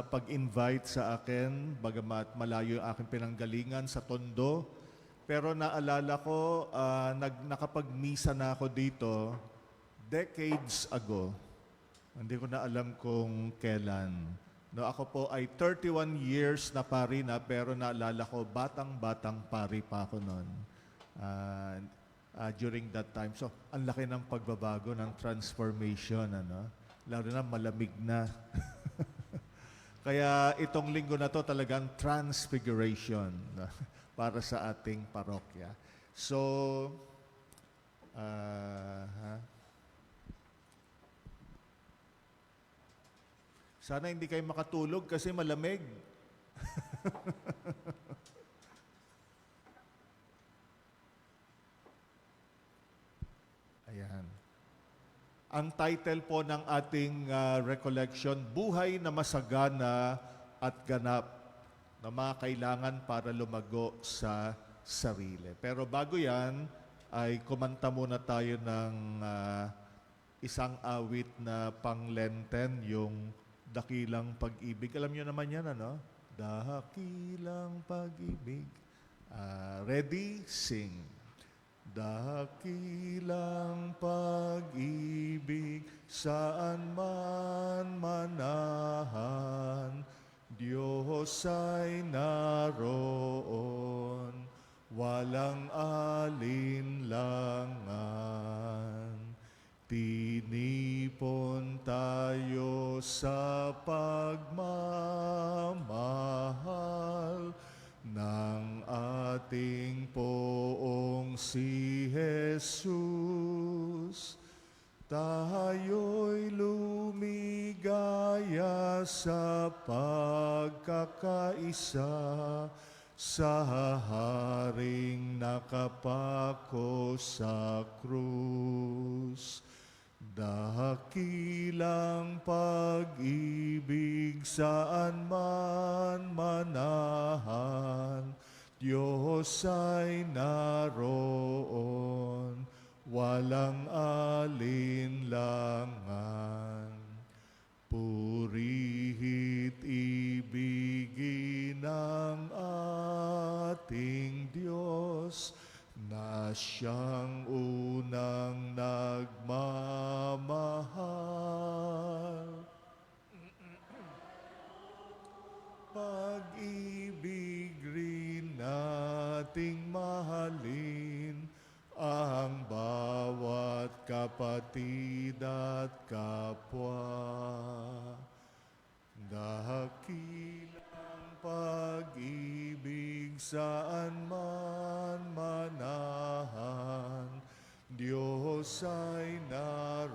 pag-invite sa akin, bagamat malayo yung aking pinanggalingan sa Tondo. Pero naalala ko, nakapag-misa na ako dito decades ago. Hindi ko na alam kung kailan. No, ako po ay 31 years na pari na, pero naalala ko, batang-batang pari pa ako noon. During that time. So, ang laki ng pagbabago, ng transformation, ano? Lalo na malamig na. Kaya itong linggo na to talagang transfiguration para sa ating parokya. So, sana hindi kayo makatulog kasi malamig. Ayan. Ang title po ng ating recollection, Buhay na Masagana at Ganap na mga kailangan para lumago sa sarili. Pero bago yan, ay kumanta muna tayo ng isang awit na pang-Lenten, yung Dakilang Pag-ibig. Alam niyo naman yan, ano? Dakilang Pag-ibig. Ready? Sing. Dakilang pag-ibig saan man manahan, Diyos ay naroon, walang alinlangan. Tinipon tayo sa pagmamahal ng ating poong si Jesus. Tayo'y lumigaya sa pagkakaisa sa haring nakapako sa krus. Dakilang pag-ibig saan man manahan, Diyos ay naroon, walang alinlangan. Purihit ibigin ang ating Diyos, na siyang unang nagmamahal. Pag-ibig rin nating mahalin ang bawat kapatid at kapwa. Dakilang pag-ibig saan man manahan, Diyos ay naroon,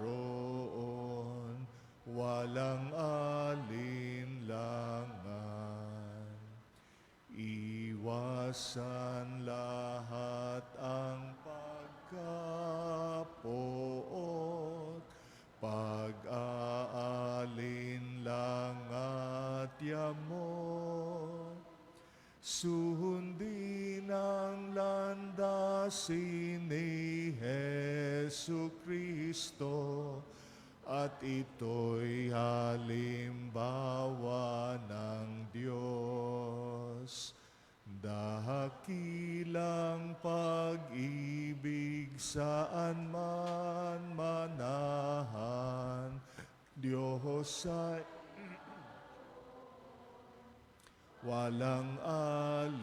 walang alinlangan. Iwasan lahat ang pagkapoot, pag-aalinlang at yamot. Sundin ang landasin ni Jesucristo, at ito'y halimbawa ng Diyos. Dakilang pag-ibig saan man manahan, Diyos ay walang alinlangan.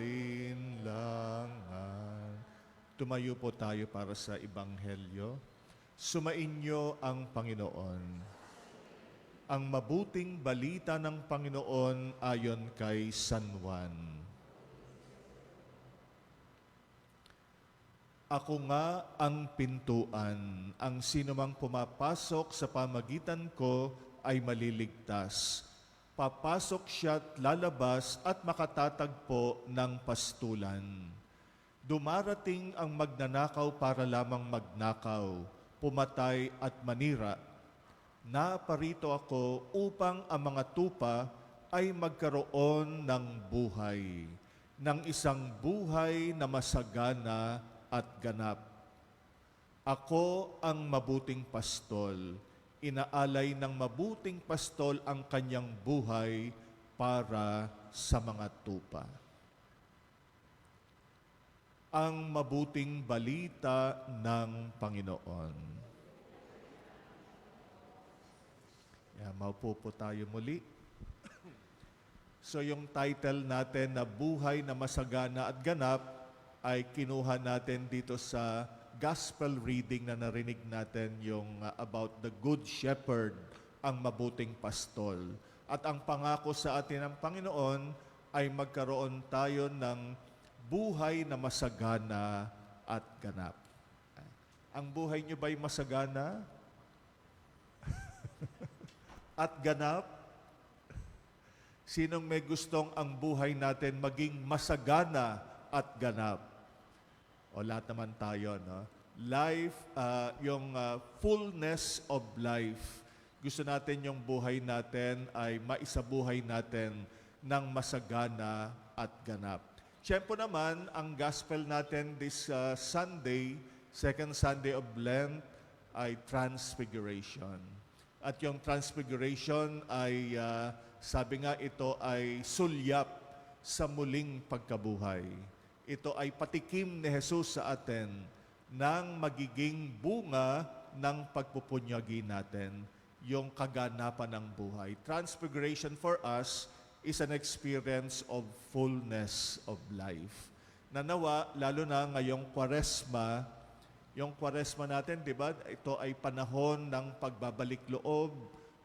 Tumayo po tayo para sa Ebanghelyo. Sumainyo ang Panginoon. Ang mabuting balita ng Panginoon ayon kay San Juan. Ako nga ang pintuan. Ang sinumang pumapasok sa pamagitan ko ay maliligtas. Papasok siya at lalabas at makatatagpo ng pastulan. Dumarating ang magnanakaw para lamang magnakaw, pumatay at manira. Naparito ako upang ang mga tupa ay magkaroon ng buhay, ng isang buhay na masagana at ganap. Ako ang mabuting pastol. Inaalay ng mabuting pastol ang kanyang buhay para sa mga tupa. Ang mabuting balita ng Panginoon. Maupo po tayo muli. So yung title natin na Buhay na Masagana at Ganap ay kinuha natin dito sa gospel reading na narinig natin yung about the Good Shepherd, ang mabuting pastol. At ang pangako sa atin ng Panginoon ay magkaroon tayo ng buhay na masagana at ganap. Ang buhay niyo ba'y masagana? At ganap? Sinong may gustong ang buhay natin maging masagana at ganap? O lahat naman tayo, no? Life, yung fullness of life. Gusto natin yung buhay natin ay maisabuhay natin ng masagana at ganap. Siyempre naman, ang gospel natin this Sunday, second Sunday of Lent, ay Transfiguration. At yung Transfiguration ay, sabi nga ito ay sulyap sa muling pagkabuhay. Ito ay patikim ni Jesus sa atin ng magiging bunga ng pagpupunyagi natin, yung kaganapan ng buhay. Transfiguration for us is an experience of fullness of life. Nanawa, lalo na ngayong Kwaresma, yung Kwaresma natin, di ba, ito ay panahon ng pagbabalik loob,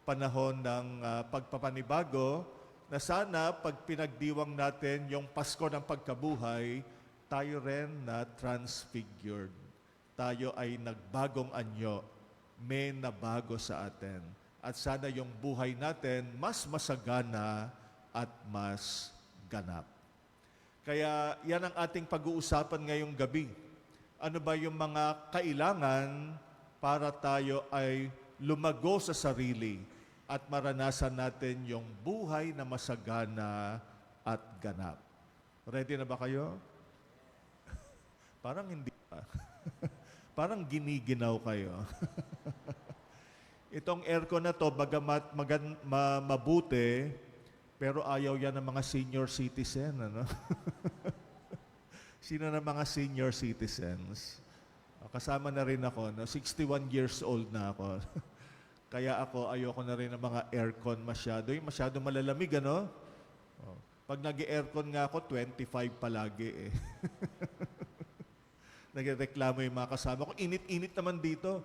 panahon ng pagpapanibago, na sana pag pinagdiwang natin yung Pasko ng pagkabuhay, tayo rin na transfigured. Tayo ay nagbagong anyo, may nabago sa atin. At sana yung buhay natin mas masagana at mas ganap. Kaya yan ang ating pag-uusapan ngayong gabi. Ano ba yung mga kailangan para tayo ay lumago sa sarili at maranasan natin yung buhay na masagana at ganap? Ready na ba kayo? Parang hindi pa. Parang giniginaw kayo. Itong aircon na to, bagamat mabuti, pero ayaw yan ng mga senior citizen, ano? Sino na mga senior citizens? Kasama na rin ako, no? 61 years old na ako. Kaya ako, ayoko na rin ng mga aircon masyado. Yung masyado malalamig, ano? Pag nag-aircon nga ako, 25 palagi eh. Nagreklamo yung mga kasama ko, init-init naman dito.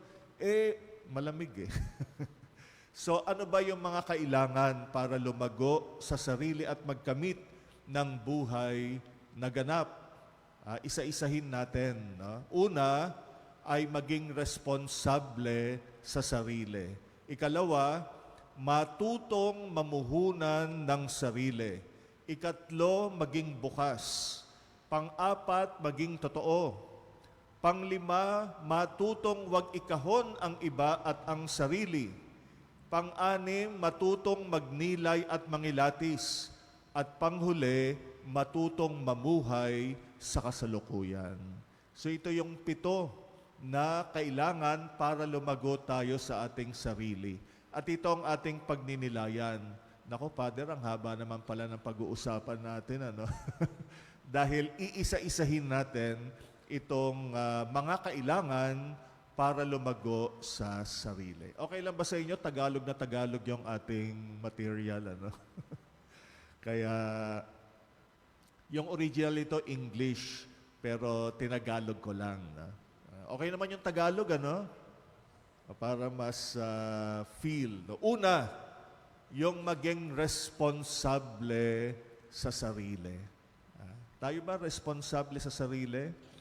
Malamig eh. So ano ba yung mga kailangan para lumago sa sarili at magkamit ng buhay na ganap? Isa-isahin natin. No? Una ay maging responsable sa sarili. Ikalawa, matutong mamuhunan ng sarili. Ikatlo, maging bukas. Pang-apat, maging totoo. Panglima, matutong wag ikahon ang iba at ang sarili. Pang-anim, matutong magnilay at mangilatis. At panghuli, matutong mamuhay sa kasalukuyan. So ito yung 7 na kailangan para lumago tayo sa ating sarili. At ito ang ating pagninilayan. Nako, Father, ang haba naman pala ng pag-uusapan natin, ano? Dahil iisa-isahin natin itong mga kailangan para lumago sa sarili. Okay lang ba sa inyo? Tagalog na Tagalog yung ating material, ano? Kaya, yung original ito, English, pero tinagalog ko lang. Okay naman yung Tagalog, ano? Para mas feel. No? Una, yung maging responsable sa sarili. Tayo ba responsable sa sarili?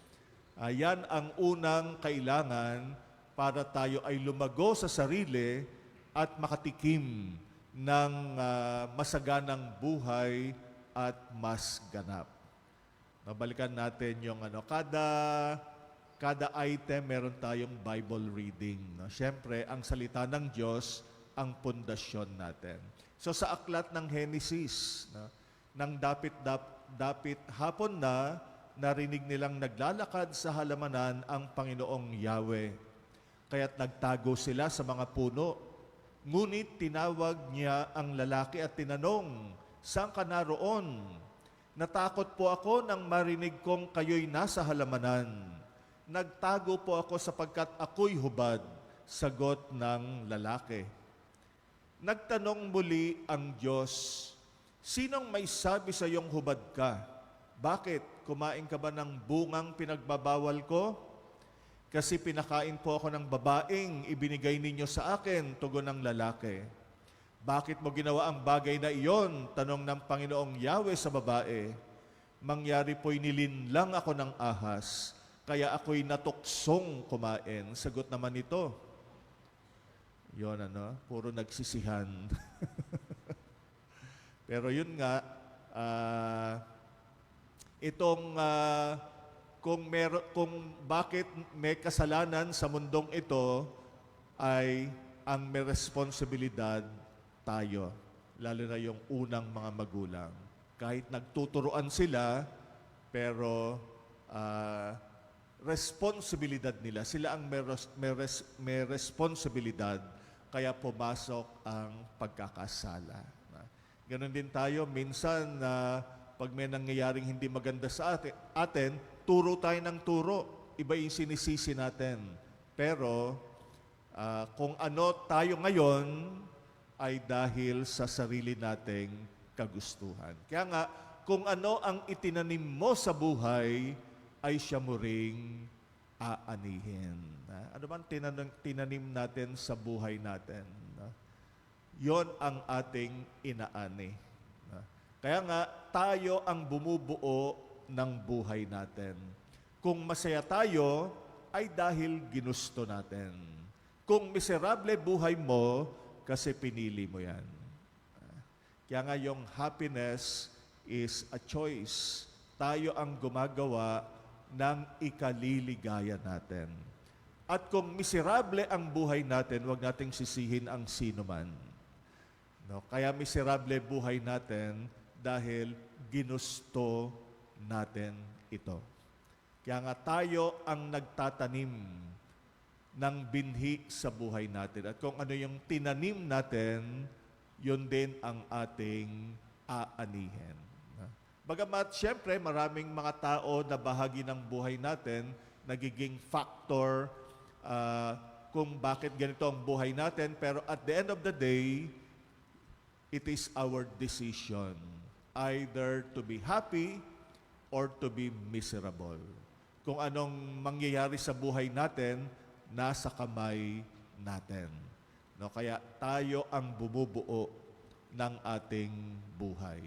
Yan ang unang kailangan para tayo ay lumago sa sarili at makatikim ng masaganang buhay at mas ganap. Balikan natin yung kada item meron tayong Bible reading. No? Siyempre, ang salita ng Diyos ang pundasyon natin. So sa aklat ng Genesis, no? Nang dapit hapon na, narinig nilang naglalakad sa halamanan ang Panginoong Yahweh. Kaya't nagtago sila sa mga puno. Ngunit tinawag niya ang lalaki at tinanong, Saan ka naroon? Natakot po ako nang marinig kong kayo'y nasa halamanan. Nagtago po ako sapagkat ako'y hubad, sagot ng lalaki. Nagtanong muli ang Diyos, sinong may sabi sa iyong hubad ka? Bakit? Kumain ka ba ng bungang pinagbabawal ko? Kasi pinakain po ako ng babaeng ibinigay ninyo sa akin, tugon ng lalaki. Bakit mo ginawa ang bagay na iyon? Tanong ng Panginoong Yahweh sa babae. Mangyari po'y nilinlang ako ng ahas, kaya ako'y natuksong kumain. Sagot naman ito. Yun puro nagsisihan. Pero yun nga, kung bakit may kasalanan sa mundong ito ay ang may responsibilidad tayo, lalo na yung unang mga magulang. Kahit nagtuturuan sila, pero responsibilidad nila. Sila ang may responsibilidad, kaya pumasok ang pagkakasala. Ganon din tayo, minsan pag may nangyayaring hindi maganda sa atin, turo tayo ng turo. Iba yung sinisisi natin. Pero kung ano tayo ngayon ay dahil sa sarili nating kagustuhan. Kaya nga, kung ano ang itinanim mo sa buhay, ay siya mo ring aanihin. Ano man tinanim natin sa buhay natin? Yon ang ating inaani. Kaya nga, tayo ang bumubuo ng buhay natin. Kung masaya tayo, ay dahil ginusto natin. Kung miserable buhay mo, kasi pinili mo yan. Kaya nga yung happiness is a choice. Tayo ang gumagawa ng ikaliligaya natin. At kung miserable ang buhay natin, huwag nating sisihin ang sino man. Kaya miserable buhay natin dahil ginusto natin ito. Kaya nga tayo ang nagtatanim ng binhi sa buhay natin. At kung ano yung tinanim natin, yun din ang ating aanihin. Bagamat, siyempre, maraming mga tao na bahagi ng buhay natin, nagiging factor kung bakit ganito ang buhay natin. Pero at the end of the day, it is our decision either to be happy or to be miserable. Kung anong mangyayari sa buhay natin, nasa kamay natin. Kaya tayo ang bumubuo ng ating buhay.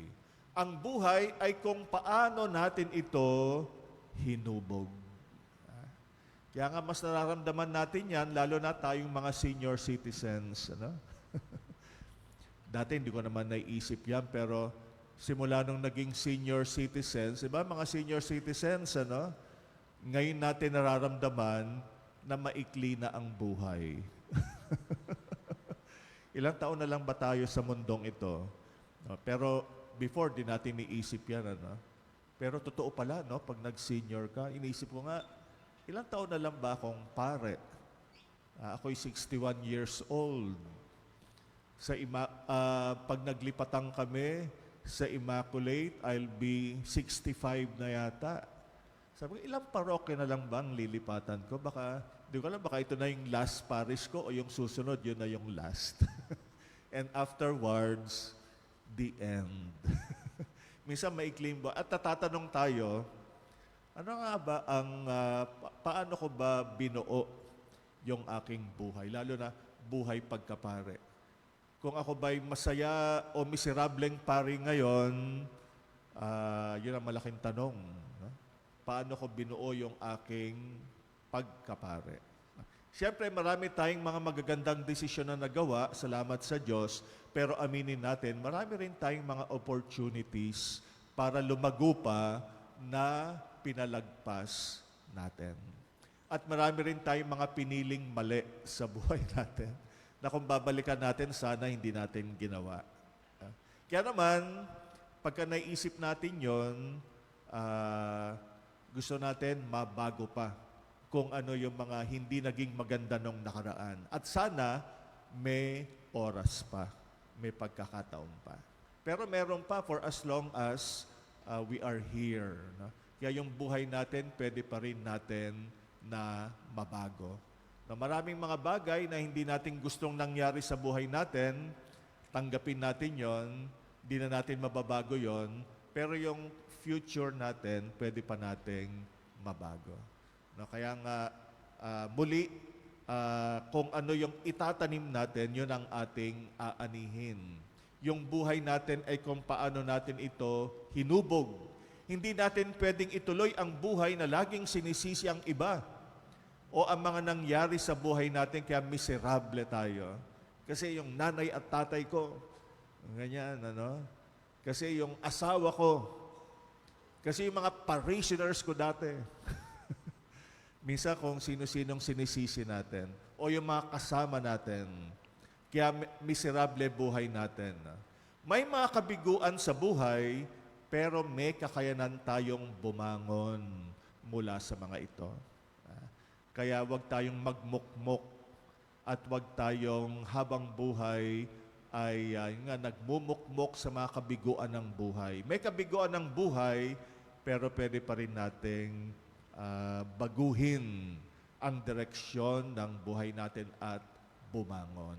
Ang buhay ay kung paano natin ito hinubog. Kaya nga mas nararamdaman natin yan, lalo na tayong mga senior citizens. Dati hindi ko naman naiisip yan, pero simula nung naging senior citizens, diba mga senior citizens, ngayon natin nararamdaman na maikli na ang buhay. Ilang taon na lang ba tayo sa mundong ito? Pero before, di natin iisip yan. Pero totoo pala, pag nag-senior ka, iniisip ko nga, ilang taon na lang ba akong pare? Ako'y 61 years old. Pag naglipatan kami sa Immaculate, I'll be 65 na yata. Sabi ko, ilang parokya na lang bang lilipatan ko? Di ko alam, baka ito na yung last parish ko o yung susunod, yun na yung last. And afterwards, the end. Minsan maikling ba? At natatanong tayo, ano nga ba paano ko ba binuo yung aking buhay? Lalo na buhay pagkapare. Kung ako ba'y masaya o miserableng pari ngayon, yun ang malaking tanong. Paano ko binuo yung aking pagkapare? Siyempre, marami tayong mga magagandang desisyon na nagawa, salamat sa Diyos, pero aminin natin, marami rin tayong mga opportunities para lumago pa na pinalagpas natin. At marami rin tayong mga piniling mali sa buhay natin na kung babalikan natin, sana hindi natin ginawa. Kaya naman, pagka naisip natin yon, gusto natin mabago pa kung ano yung mga hindi naging maganda nung nakaraan. At sana may oras pa, may pagkakataon pa. Pero meron pa for as long as we are here. No? Kaya yung buhay natin, pwede pa rin natin na mabago. No, maraming mga bagay na hindi natin gustong nangyari sa buhay natin, tanggapin natin yon, di na natin mababago yon, pero yung future natin, pwede pa nating mabago. No, kaya nga, muli, kung ano yung itatanim natin, yun ang ating aanihin. Yung buhay natin ay kung paano natin ito hinubog. Hindi natin pwedeng ituloy ang buhay na laging sinisisi ang iba o ang mga nangyari sa buhay natin kaya miserable tayo. Kasi yung nanay at tatay ko, ganyan, ano? Kasi yung asawa ko, kasi yung mga parishioners ko dati. Minsan kung sino-sinong sinisisi natin o yung mga kasama natin, kaya miserable buhay natin. May mga kabiguan sa buhay, pero may kakayanan tayong bumangon mula sa mga ito. Kaya wag tayong magmukmok at wag tayong habang buhay ay nagmumukmok sa mga kabiguan ng buhay. May kabiguan ng buhay, pero pwede pa rin nating baguhin ang direksyon ng buhay natin at bumangon.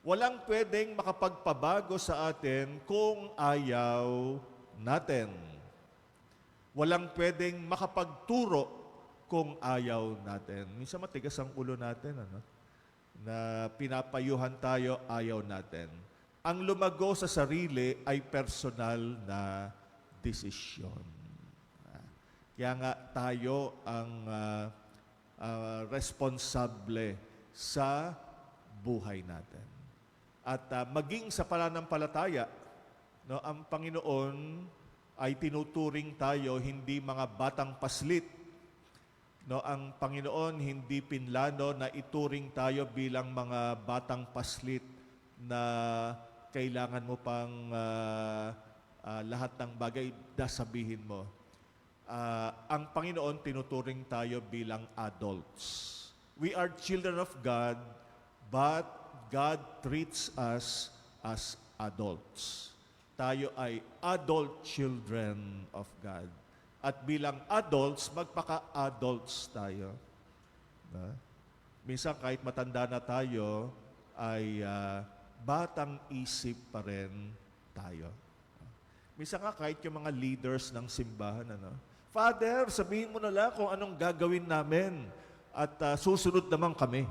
Walang pwedeng makapagpabago sa atin kung ayaw natin. Walang pwedeng makapagturo kung ayaw natin. Minsan matigas ang ulo natin, ano? Na pinapayuhan tayo, ayaw natin. Ang lumago sa sarili ay personal na desisyon. Kaya nga tayo ang responsable sa buhay natin. At maging sa pananampalataya, no, ang Panginoon ay tinuturing tayo hindi mga batang paslit. No, ang Panginoon hindi pinlano na ituring tayo bilang mga batang paslit na kailangan mo pang lahat ng bagay sabihin mo. Ang Panginoon tinuturing tayo bilang adults. We are children of God, but God treats us as adults. Tayo ay adult children of God. At bilang adults, magpaka-adults tayo. Minsan kahit matanda na tayo, ay batang isip pa rin tayo. Minsan nga kahit yung mga leaders ng simbahan, ano, Father, sabihin mo na lang kung anong gagawin namin at susunod naman kami.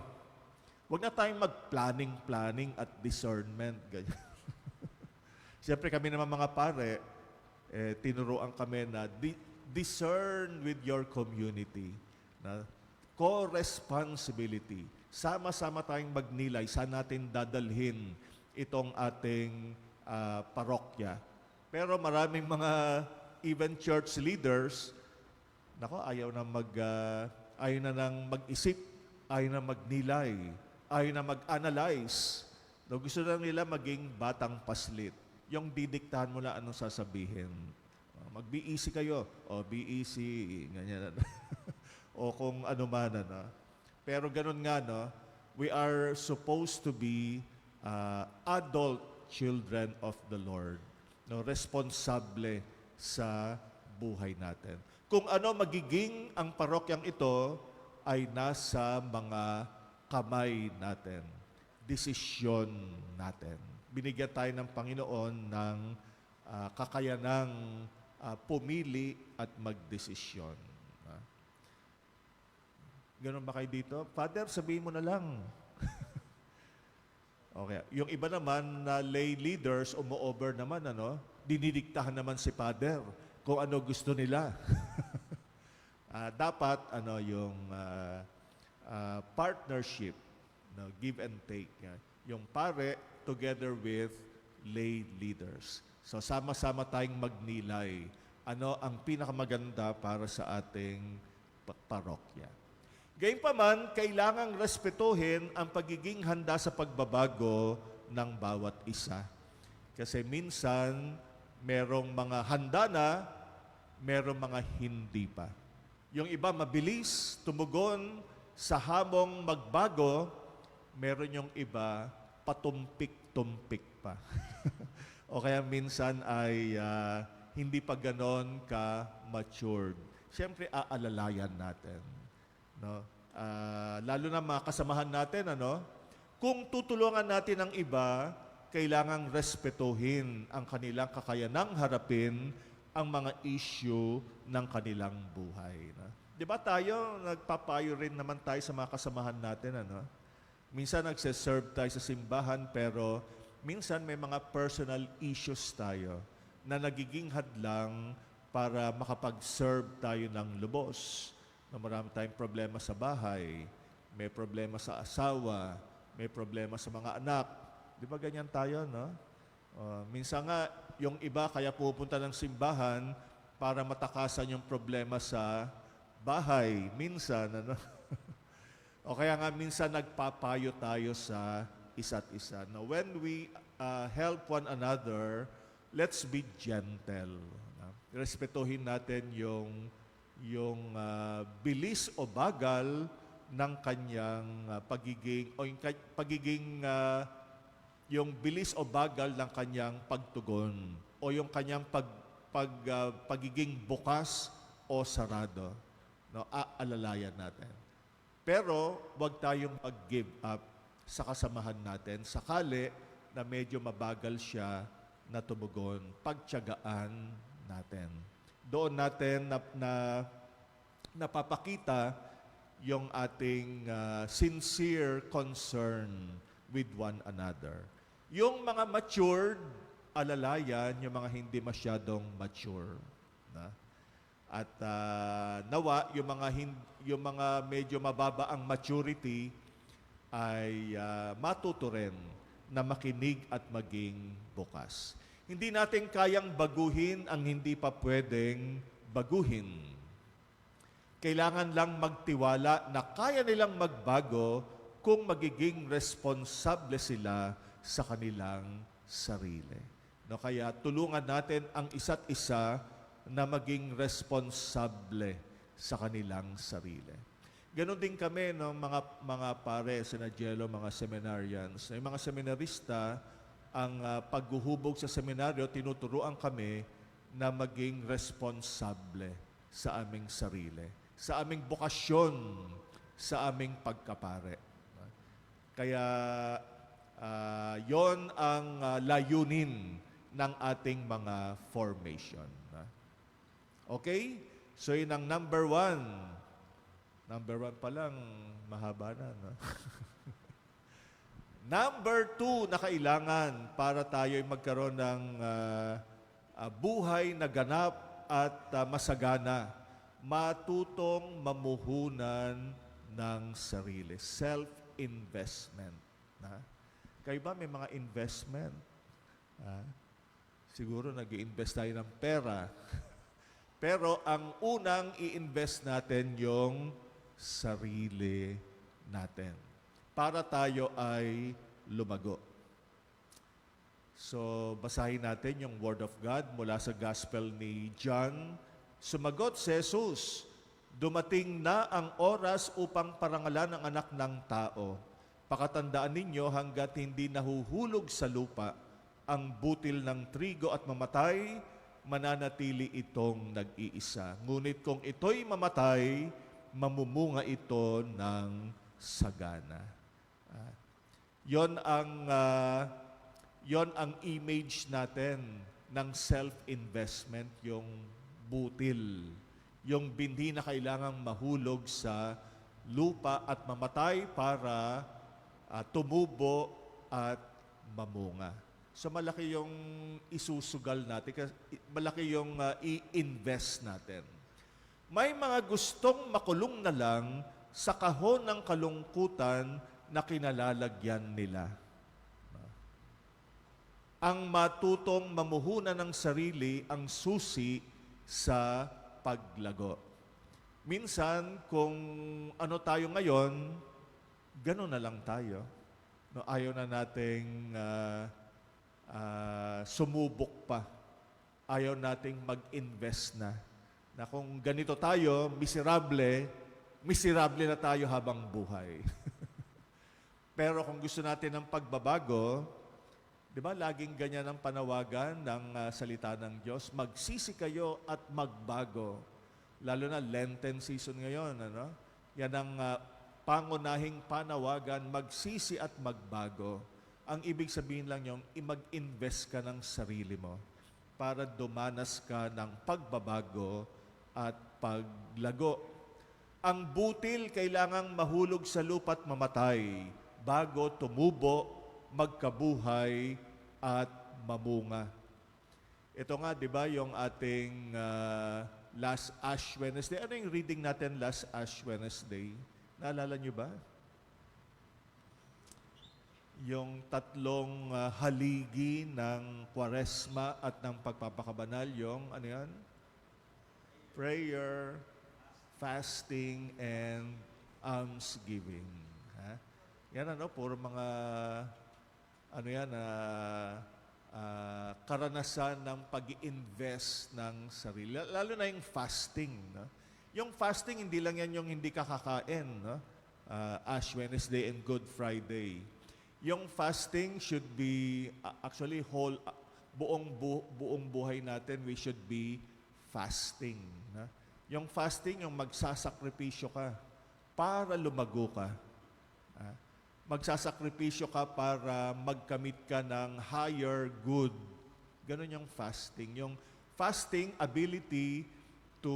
Huwag na tayong mag-planning at discernment. Ganyan. Siyempre kami naman mga pare, tinuruan kami na discern with your community. Na co-responsibility. Sama-sama tayong magnilay. Saan natin dadalhin itong ating parokya. Pero maraming mga even church leaders, ayaw na nang mag-isip, ayaw na magnilay, ayaw na mag-analyze. No, gusto lang nila maging batang paslit. Yung didiktahan mo lang anong sasabihin. Mag-BEC kayo. O, BEC, ganyan. O kung ano man. Ano. Pero ganun nga, no? We are supposed to be adult children of the Lord. No? Responsable sa buhay natin. Kung ano magiging ang parokyang ito ay nasa mga kamay natin. Desisyon natin. Binigyan tayo ng Panginoon ng kakayanang pumili at magdesisyon. Ganun ba kayo dito? Father, sabihin mo na lang. Okay. Yung iba naman na lay leaders, umo-over naman, dinidiktahan naman si Father kung ano gusto nila. Dapat, yung partnership, give and take. Yung pare together with lay leaders. So, sama-sama tayong magnilay. Ano ang pinakamaganda para sa ating parokya. Gayunpaman, kailangang respetuhin ang pagiging handa sa pagbabago ng bawat isa. Kasi minsan, merong mga handa na, merong mga hindi pa. Yung iba mabilis, tumugon sa hamong magbago, meron yung iba patumpik-tumpik pa. O kaya minsan ay hindi pa ganon ka-matured. Siyempre, aalalayan natin. No? Lalo na mga kasamahan natin, ano? Kung tutulungan natin ang iba, kailangang respetuhin ang kanilang kakayanang harapin ang mga issue ng kanilang buhay. No? Di ba tayo, nagpapayo rin naman tayo sa mga kasamahan natin, ano? Minsan nagse-serve tayo sa simbahan, pero minsan may mga personal issues tayo na nagiging hadlang para makapag-serve tayo ng lubos. Na marami tayong problema sa bahay, may problema sa asawa, may problema sa mga anak. Di ba ganyan tayo, no? Minsan nga, yung iba kaya pupunta ng simbahan para matakasan yung problema sa bahay. Minsan, ano? O kaya nga minsan nagpapayo tayo sa isa't isa. Now, when we help one another, let's be gentle. Respetuhin natin yung bilis o bagal ng kanyang yung bilis o bagal ng kanyang pagtugon o yung kanyang pagiging bukas o sarado. No, aalalayan natin. Pero wag tayong mag-give up sa kasamahan natin sakali na medyo mabagal siya na tumugon. Pagtiyagaan natin. Doon natin napapakita yung ating sincere concern with one another. Yung mga matured, alalayan yung mga hindi masyadong mature. Na? At nawa, yung mga medyo mababa ang maturity ay matuto rin na makinig at maging bukas. Hindi natin kayang baguhin ang hindi pa pwedeng baguhin. Kailangan lang magtiwala na kaya nilang magbago kung magiging responsable sila sa kanilang sarili. No, kaya tulungan natin ang isa't isa na maging responsable sa kanilang sarili. Ganon din kami ng mga pare, sina Jello, mga seminarians. Yung mga seminarista, ang paghuhubog sa seminaryo, tinuturuan kami na maging responsable sa aming sarili, sa aming bokasyon, sa aming pagkapare. Kaya yon ang layunin ng ating mga formation. Okay? So yun ang number one. Number one pa lang, mahaba na. No? Number two na kailangan para tayo magkaroon ng buhay na ganap at masagana, matutong mamuhunan ng sarili. Self-investment. Kayo ba may mga investment? Siguro nag-i-invest tayo ng pera. Pero ang unang i-invest natin yung sarili natin para tayo ay lumago. So, basahin natin yung Word of God mula sa Gospel ni John. Sumagot si Jesus, dumating na ang oras upang parangalan ang anak ng tao. Pakatandaan ninyo hanggat hindi nahuhulog sa lupa ang butil ng trigo at mamatay, mananatili itong nag-iisa. Ngunit kung ito'y mamatay, mamumunga ito ng sagana. Yon ang image natin ng self-investment, yung butil, yung binhi na kailangang mahulog sa lupa at mamatay para tumubo at mamunga. So malaki yung isusugal natin, malaki yung i-invest natin. May mga gustong makulong na lang sa kahon ng kalungkutan na kinalalagyan nila. Ang matutong mamuhunan ng sarili ang susi sa paglago. Minsan, kung ano tayo ngayon, gano'n na lang tayo. No, ayaw na nating sumubok pa. Ayaw nating mag-invest na. Na kung ganito tayo, miserable na tayo habang buhay. Pero kung gusto natin ng pagbabago, Di ba, laging ganyan ang panawagan ng salita ng Diyos. Magsisi kayo at magbago. Lalo na Lenten season ngayon. Ano? Yan ang pangunahing panawagan, magsisi at magbago. Ang ibig sabihin lang yung mag-invest ka ng sarili mo para dumanas ka ng pagbabago at paglago. Ang butil kailangang mahulog sa lupa at mamatay bago tumubo, magkabuhay at mamunga. Ito nga, di ba, yung ating last Ash Wednesday. Ano yung reading natin last Ash Wednesday? Naalala nyo ba? Yung tatlong haligi ng Kwaresma at ng pagpapakabanal, yung ano yan? Prayer, fasting, and almsgiving. Ha? Yan ano, puro mga ano yan, karanasan ng pag-i-invest ng sarili. Lalo na yung fasting. No? Yung fasting, hindi lang yan yung hindi kakakain. No? Ash Wednesday and Good Friday. Yung fasting should be, actually, buong buhay natin, we should be fasting. No? Yung fasting, yung magsasakripisyo ka para lumago ka. Magsasakripisyo ka para magkamit ka ng higher good. Ganon yung fasting. Yung fasting ability to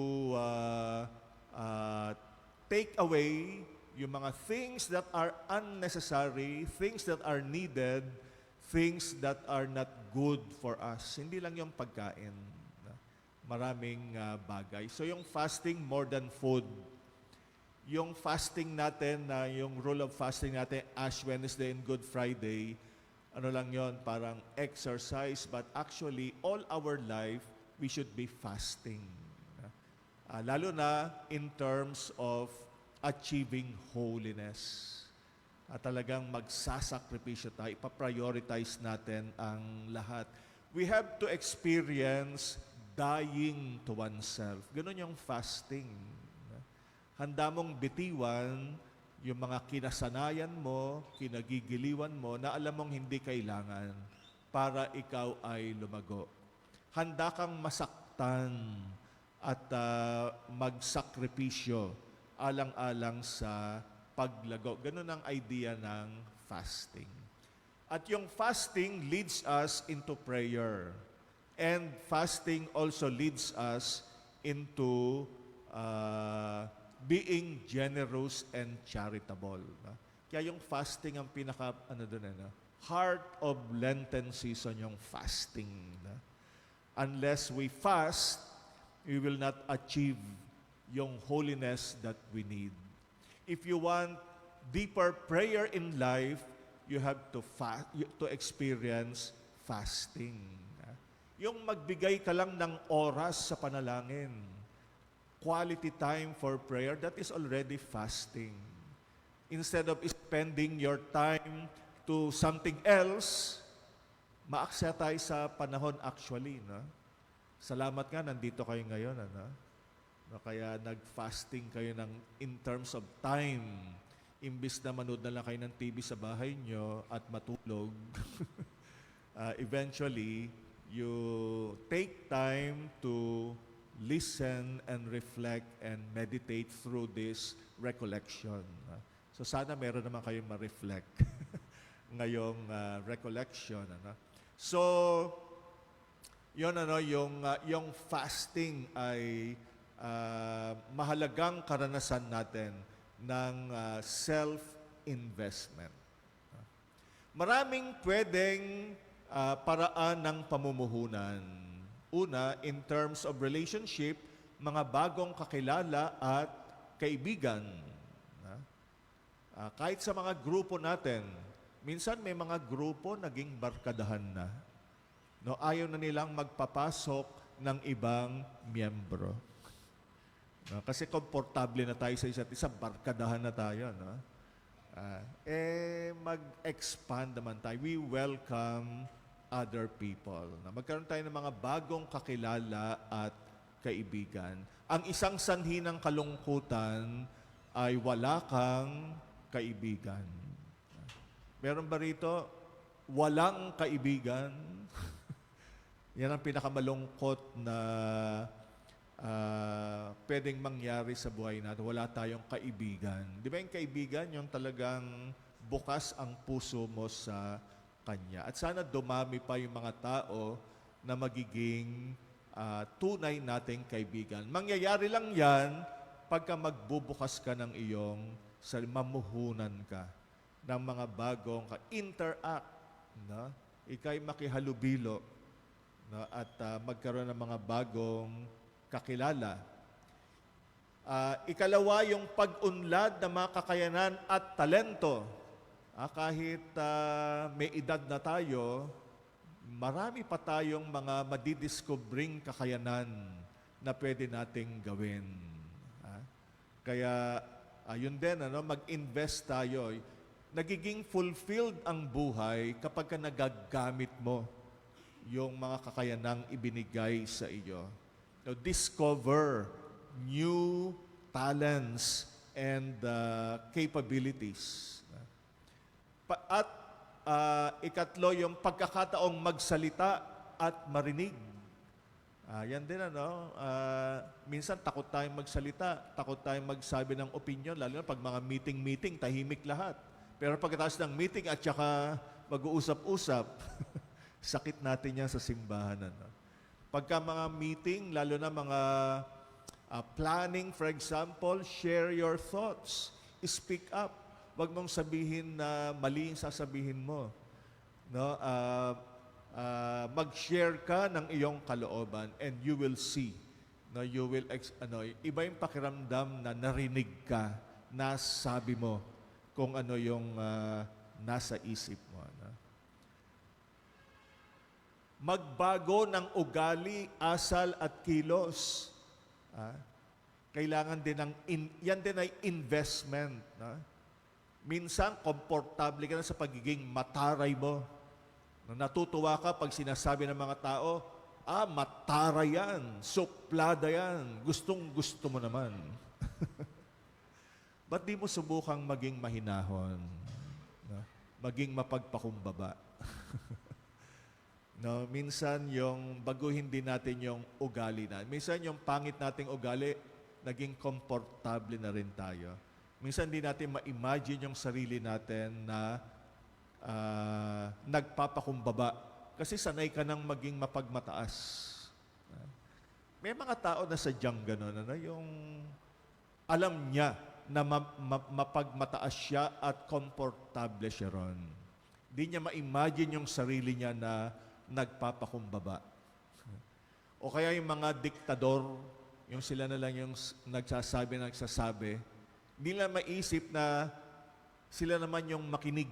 take away yung mga things that are unnecessary, things that are needed, things that are not good for us. Hindi lang yung pagkain. Maraming bagay. So yung fasting more than food. Yung fasting natin, yung rule of fasting natin, Ash Wednesday and Good Friday, ano lang yon, parang exercise, but actually, all our life, we should be fasting. Lalo na in terms of achieving holiness. At talagang magsasakripisyo tayo, ipaprioritize natin ang lahat. We have to experience dying to oneself. Ganun yung fasting. Handa mong bitiwan yung mga kinasanayan mo, kinagigiliwan mo, na alam mong hindi kailangan para ikaw ay lumago. Handa kang masaktan at magsakripisyo alang-alang sa paglago. Ganun ang idea ng fasting. At yung fasting leads us into prayer. And fasting also leads us into being generous and charitable. Kaya yung fasting ang pinaka, heart of Lenten season, yung fasting. Unless we fast, we will not achieve yung holiness that we need. If you want deeper prayer in life, you have to experience fasting. Yung magbigay ka lang ng oras sa panalangin, quality time for prayer, that is already fasting. Instead of spending your time to something else, maaksaya tayo sa panahon actually. No? Salamat nga, nandito kayo ngayon. Ano? No, kaya nag-fasting kayo in terms of time. Imbis na manood na lang kayo ng TV sa bahay nyo at matulog, eventually, you take time to listen and reflect and meditate through this recollection. So sana meron naman kayong ma-reflect ngayong recollection. Ano? So, yun, yung fasting ay mahalagang karanasan natin ng self-investment. Maraming pwedeng paraan ng pamumuhunan. Una, in terms of relationship, mga bagong kakilala at kaibigan. Kahit sa mga grupo natin, minsan may mga grupo naging barkadahan na. No, ayaw na nilang magpapasok ng ibang miyembro. No, kasi komportable na tayo sa isa't isa, barkadahan na tayo. No? Mag-expand naman tayo. We welcome other people. No? Magkaroon tayo ng mga bagong kakilala at kaibigan. Ang isang sanhi ng kalungkutan ay wala kang kaibigan. Meron ba rito? walang kaibigan. Yan ang pinakamalungkot na pwedeng mangyari sa buhay natin. Wala tayong kaibigan. Di ba yung kaibigan, yung talagang bukas ang puso mo sa Kanya. At sana dumami pa yung mga tao na magiging tunay nating kaibigan. Mangyayari lang yan pagka magbubukas ka ng iyong mamuhunan ka ng mga bagong interact. No? Ika'y makihalubilo, no? At magkaroon ng mga bagong kakilala. Ikalawa, yung pag-unlad ng mga kakayanan at talento. Kahit may edad na tayo, marami pa tayong mga madidiscovering kakayanan na pwede nating gawin. Kaya, yun din, mag-invest tayo. Nagiging fulfilled ang buhay kapag ka nagagamit mo yung mga kakayanang ibinigay sa iyo. Discover new talents and capabilities. At ikatlo, yung pagkakataong magsalita at marinig. Yan din, minsan takot tayong magsalita, takot tayong magsabi ng opinion, lalo na pag mga meeting, tahimik lahat. Pero pagkatapos ng meeting at saka mag-uusap-usap, sakit natin yan sa simbahan. Pagka mga meeting, lalo na mga planning, for example, share your thoughts. Speak up. Huwag mong sabihin na mali yung sasabihin mo. No? Mag-share ka ng iyong kalooban and you will see. No? You will iba yung pakiramdam na narinig ka, nasabi mo kung ano yung nasa isip mo. No? Magbago ng ugali, asal at kilos. Kailangan din yan din ay investment. No? Minsan, komportable ka na sa pagiging mataray mo. Natutuwa ka pag sinasabi ng mga tao, mataray yan, suplada yan, gustong-gusto mo naman. Ba't di mo subukang maging mahinahon? No? Maging mapagpakumbaba? No, minsan yung baguhin din natin yung ugali na. Minsan yung pangit nating ugali, naging komportable na rin tayo. Minsan di natin ma-imagine yung sarili natin na nagpapakumbaba. Kasi sanay ka nang maging mapagmataas. May mga tao na sadyang gano'n, yung alam niya na mapagmataas siya at komportable siya ron. Di niya ma-imagine yung sarili niya na nagpapakumbaba. O kaya yung mga diktador, yung sila na lang yung nagsasabi, hindi nila maisip na sila naman yung makinig.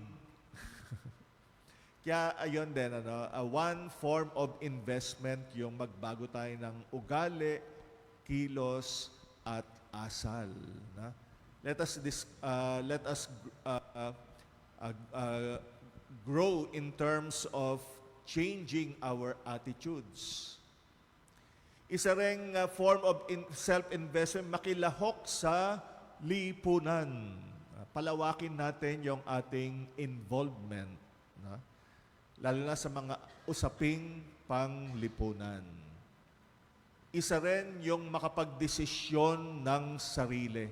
Kaya ayun din, one form of investment yung magbago tayo ng ugali, kilos, at asal. Na? Let us grow in terms of changing our attitudes. Isa ring form of self-investment, makilahok sa lipunan. Palawakin natin yung ating involvement. Lalo na sa mga usaping panglipunan. Isa rin yung makapagdesisyon ng sarili.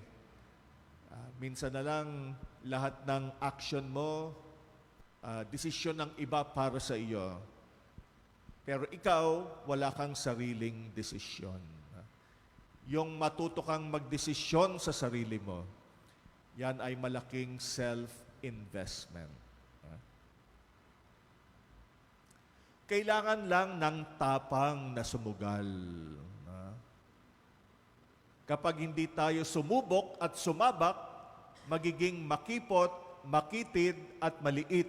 Minsan na lang lahat ng action mo, desisyon ng iba para sa iyo. Pero ikaw, wala kang sariling desisyon. Yung matuto kang magdesisyon sa sarili mo, yan ay malaking self-investment. Kailangan lang ng tapang na sumugal. Kapag hindi tayo sumubok at sumabak, magiging makipot, makitid at maliit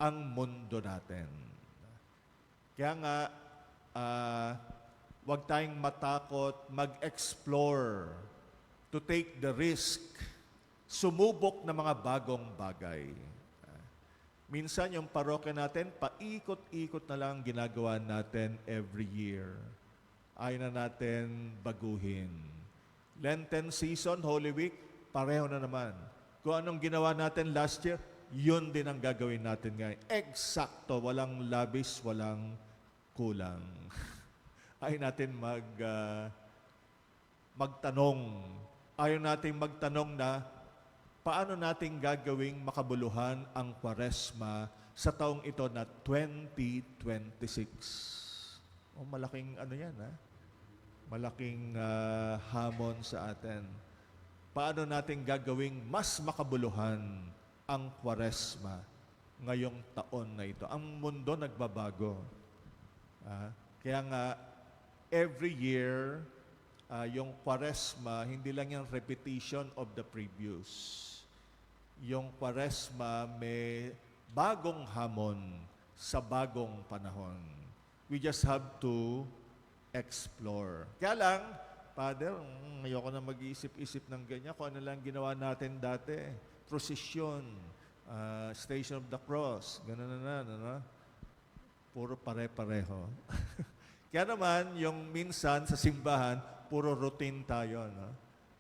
ang mundo natin. Kaya nga, huwag tayong matakot mag-explore, to take the risk, sumubok ng mga bagong bagay. Minsan yung parokya natin, paikot-ikot na lang ginagawa natin every year. Ayaw na natin baguhin. Lenten season, Holy Week, pareho na naman. Kung anong ginawa natin last year, yun din ang gagawin natin ngayon. Eksakto, walang labis, walang kulang. Ayaw natin magtanong. Ayaw natin magtanong na paano natin gagawing makabuluhan ang Kwaresma sa taong ito na 2026. Malaking ano yan, ha? Malaking hamon sa atin. Paano natin gagawing mas makabuluhan ang Kwaresma ngayong taon na ito? Ang mundo nagbabago. Kaya nga, every year, yung Kwaresma, hindi lang yung repetition of the previous. Yung Kwaresma may bagong hamon sa bagong panahon. We just have to explore. Kaya lang, Father, ayoko na mag-iisip-isip ng ganyan kung ano lang ginawa natin dati. Procession, Station of the Cross, gano'n na. Puro pare-pareho. Kaya naman, yung minsan sa simbahan, puro routine tayo. No?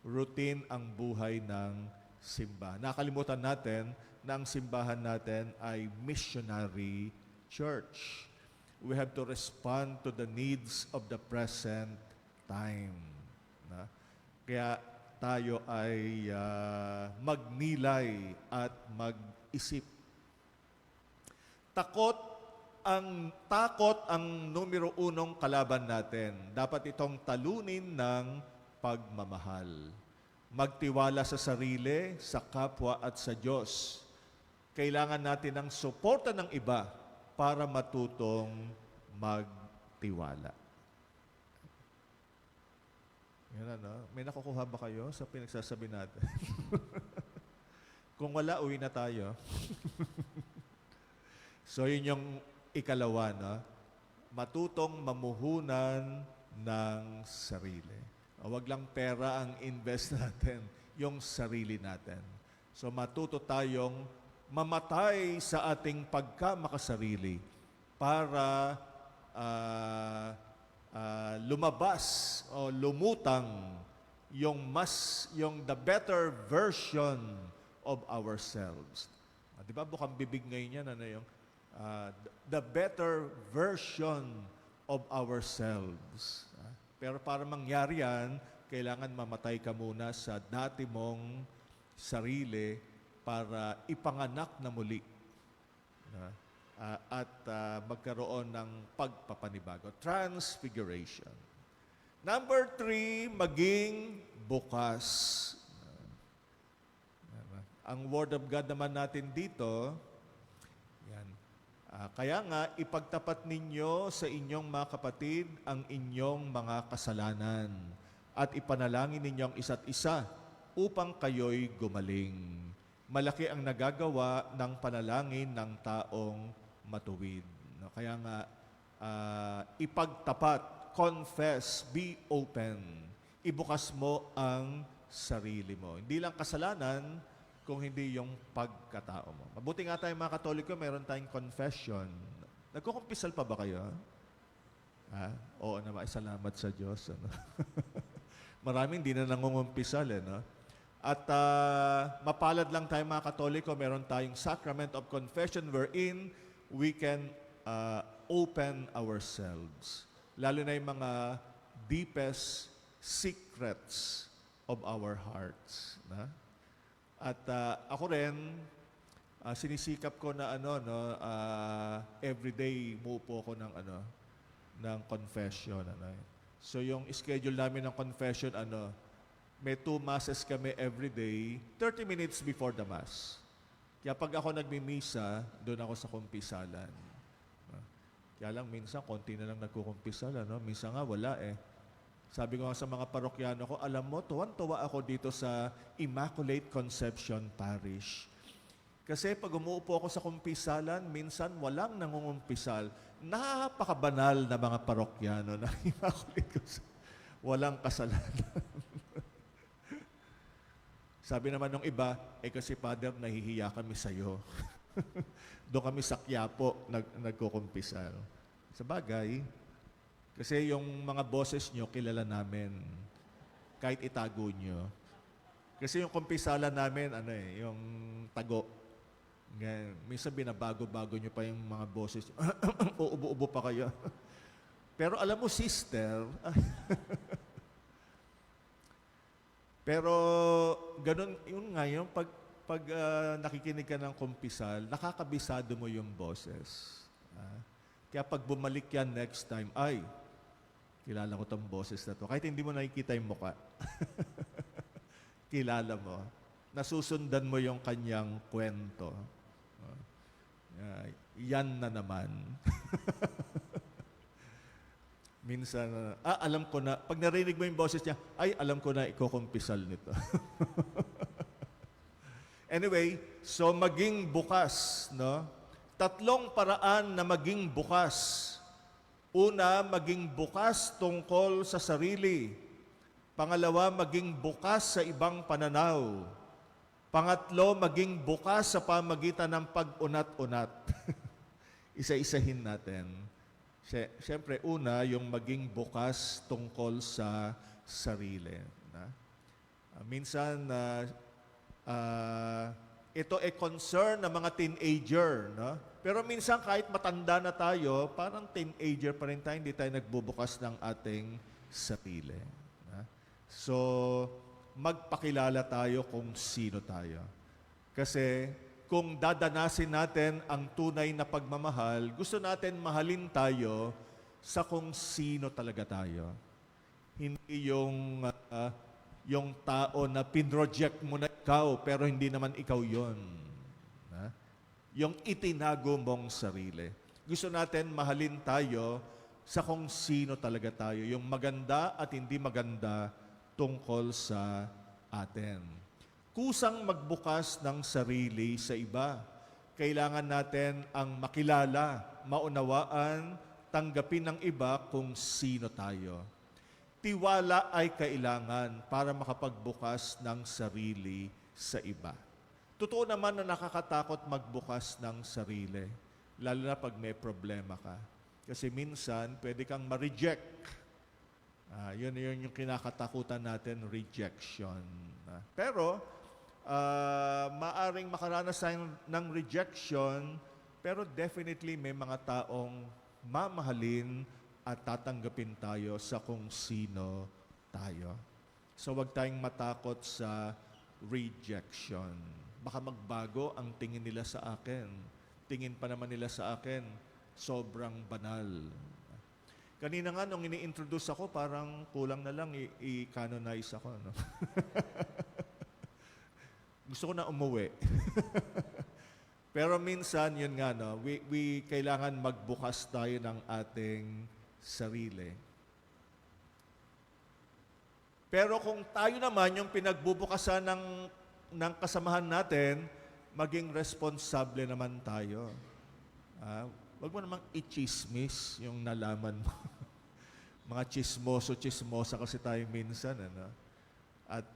Routine ang buhay ng simbahan. Nakalimutan natin na ang simbahan natin ay missionary church. We have to respond to the needs of the present time. Na? Kaya tayo ay magnilay at mag-isip. Takot ang numero unong kalaban natin. Dapat itong talunin ng pagmamahal. Magtiwala sa sarili, sa kapwa at sa Diyos. Kailangan natin ng suporta ng iba para matutong magtiwala. Yan ano. May nakukuha ba kayo sa pinagsasabi natin? Kung wala, uwi na tayo. So, yun yung ikalawa, no? Matutong mamuhunan ng sarili. Huwag lang pera ang invest natin, yung sarili natin. So, matuto tayong mamatay sa ating pagkamakasarili para lumabas o lumutang yung the better version of ourselves. Di ba bukang bibig ngayon yan, ano yung the better version of ourselves. Pero para mangyari yan, kailangan mamatay ka muna sa dati mong sarili para ipanganak na muli. At magkaroon ng pagpapanibago. Transfiguration. Number 3, maging bukas. Ang Word of God naman natin dito, yan. Kaya nga, ipagtapat ninyo sa inyong mga kapatid ang inyong mga kasalanan at ipanalangin ninyo ang isa't isa upang kayo'y gumaling. Malaki ang nagagawa ng panalangin ng taong matuwid. Kaya nga, ipagtapat, confess, be open. Ibukas mo ang sarili mo. Hindi lang kasalanan, kung hindi yung pagkatao mo. Mabuti nga tayo mga Katoliko, meron tayong confession. Nagkukumpisal pa ba kayo? Oo naman, salamat sa Diyos. Ano? Maraming hindi na nangungumpisal. No? At mapalad lang tayo mga Katoliko, meron tayong Sacrament of Confession wherein we can open ourselves. Lalo na yung mga deepest secrets of our hearts. Na? At ako rin, sinisikap ko na everyday muupo ko ng confession. So yung schedule namin ng confession, may 2 masses kami everyday, 30 minutes before the mass. Kaya pag ako nagmimisa, doon ako sa kumpisalan. Kaya lang minsan, konti na lang nagkukumpisal. Minsan nga, wala eh. Sabi ko nga sa mga parokyano ko, alam mo, tuwan-tuwa ako dito sa Immaculate Conception Parish. Kasi pag umuupo ako sa kumpisalan, minsan walang nangungumpisal. Napakabanal na mga parokyano na Immaculate Conception. Walang kasalanan. Sabi naman ng iba, kasi Father, nahihiya kami sa'yo. Doon kami sa Quiapo nagkukumpisal. Sa bagay, kasi yung mga boses nyo, kilala namin. Kahit itago nyo. Kasi yung kumpisalan namin, yung tago. Ngayon, minsan binabago-bago nyo pa yung mga boses. Uubo-ubo pa kayo. Pero alam mo, sister, pero ganun, yun nga, yung pag nakikinig ka ng kumpisal, nakakabisado mo yung boses. Kaya pag bumalik yan next time, ay, kilala ko tong boses na to. Kahit hindi mo nakikita yung muka. Kilala mo. Nasusundan mo yung kanyang kwento. Yan na naman. Minsan, alam ko na, pag narinig mo yung boses niya, ay, alam ko na, ikukumpisal nito. Anyway, so maging bukas, no? 3 paraan na maging bukas. Una, maging bukas tungkol sa sarili. Pangalawa, maging bukas sa ibang pananaw. Pangatlo, maging bukas sa pamagitan ng pag-unat-unat. Isa-isahin natin. Siyempre, una, yung maging bukas tungkol sa sarili. Minsan, ito ay concern ng mga teenager. No? Pero minsan, kahit matanda na tayo, parang teenager pa rin tayo, hindi tayo nagbubukas ng ating sarili. So, magpakilala tayo kung sino tayo. Kasi, kung dadanasin natin ang tunay na pagmamahal, gusto natin mahalin tayo sa kung sino talaga tayo. Hindi yung tao na pinroject mo na ikaw, pero hindi naman ikaw yon. Yung itinago mong sarili. Gusto natin mahalin tayo sa kung sino talaga tayo. Yung maganda at hindi maganda tungkol sa atin. Kusang magbukas ng sarili sa iba. Kailangan natin ang makilala, maunawaan, tanggapin ng iba kung sino tayo. Tiwala ay kailangan para makapagbukas ng sarili sa iba. Totoo naman na nakakatakot magbukas ng sarili, lalo na pag may problema ka. Kasi minsan, pwede kang ma-reject. Yun yung kinakatakutan natin, rejection. Pero, maaring makaranas tayo ng rejection, pero definitely may mga taong mamahalin at tatanggapin tayo sa kung sino tayo. So, wag tayong matakot sa rejection. Baka magbago ang tingin nila sa akin. Tingin pa naman nila sa akin, sobrang banal. Kanina nga, nung ini-introduce ako, parang kulang na lang i-canonize ako. No? Gusto ko na umuwi. Pero minsan, yun nga, no, we kailangan magbukas tayo ng ating sarili. Pero kung tayo naman yung pinagbubukasan ng kasamahan natin, maging responsable naman tayo. Wag mo namang i-chismis yung nalaman mo. Mga chismosa kasi tayo minsan. Ano? At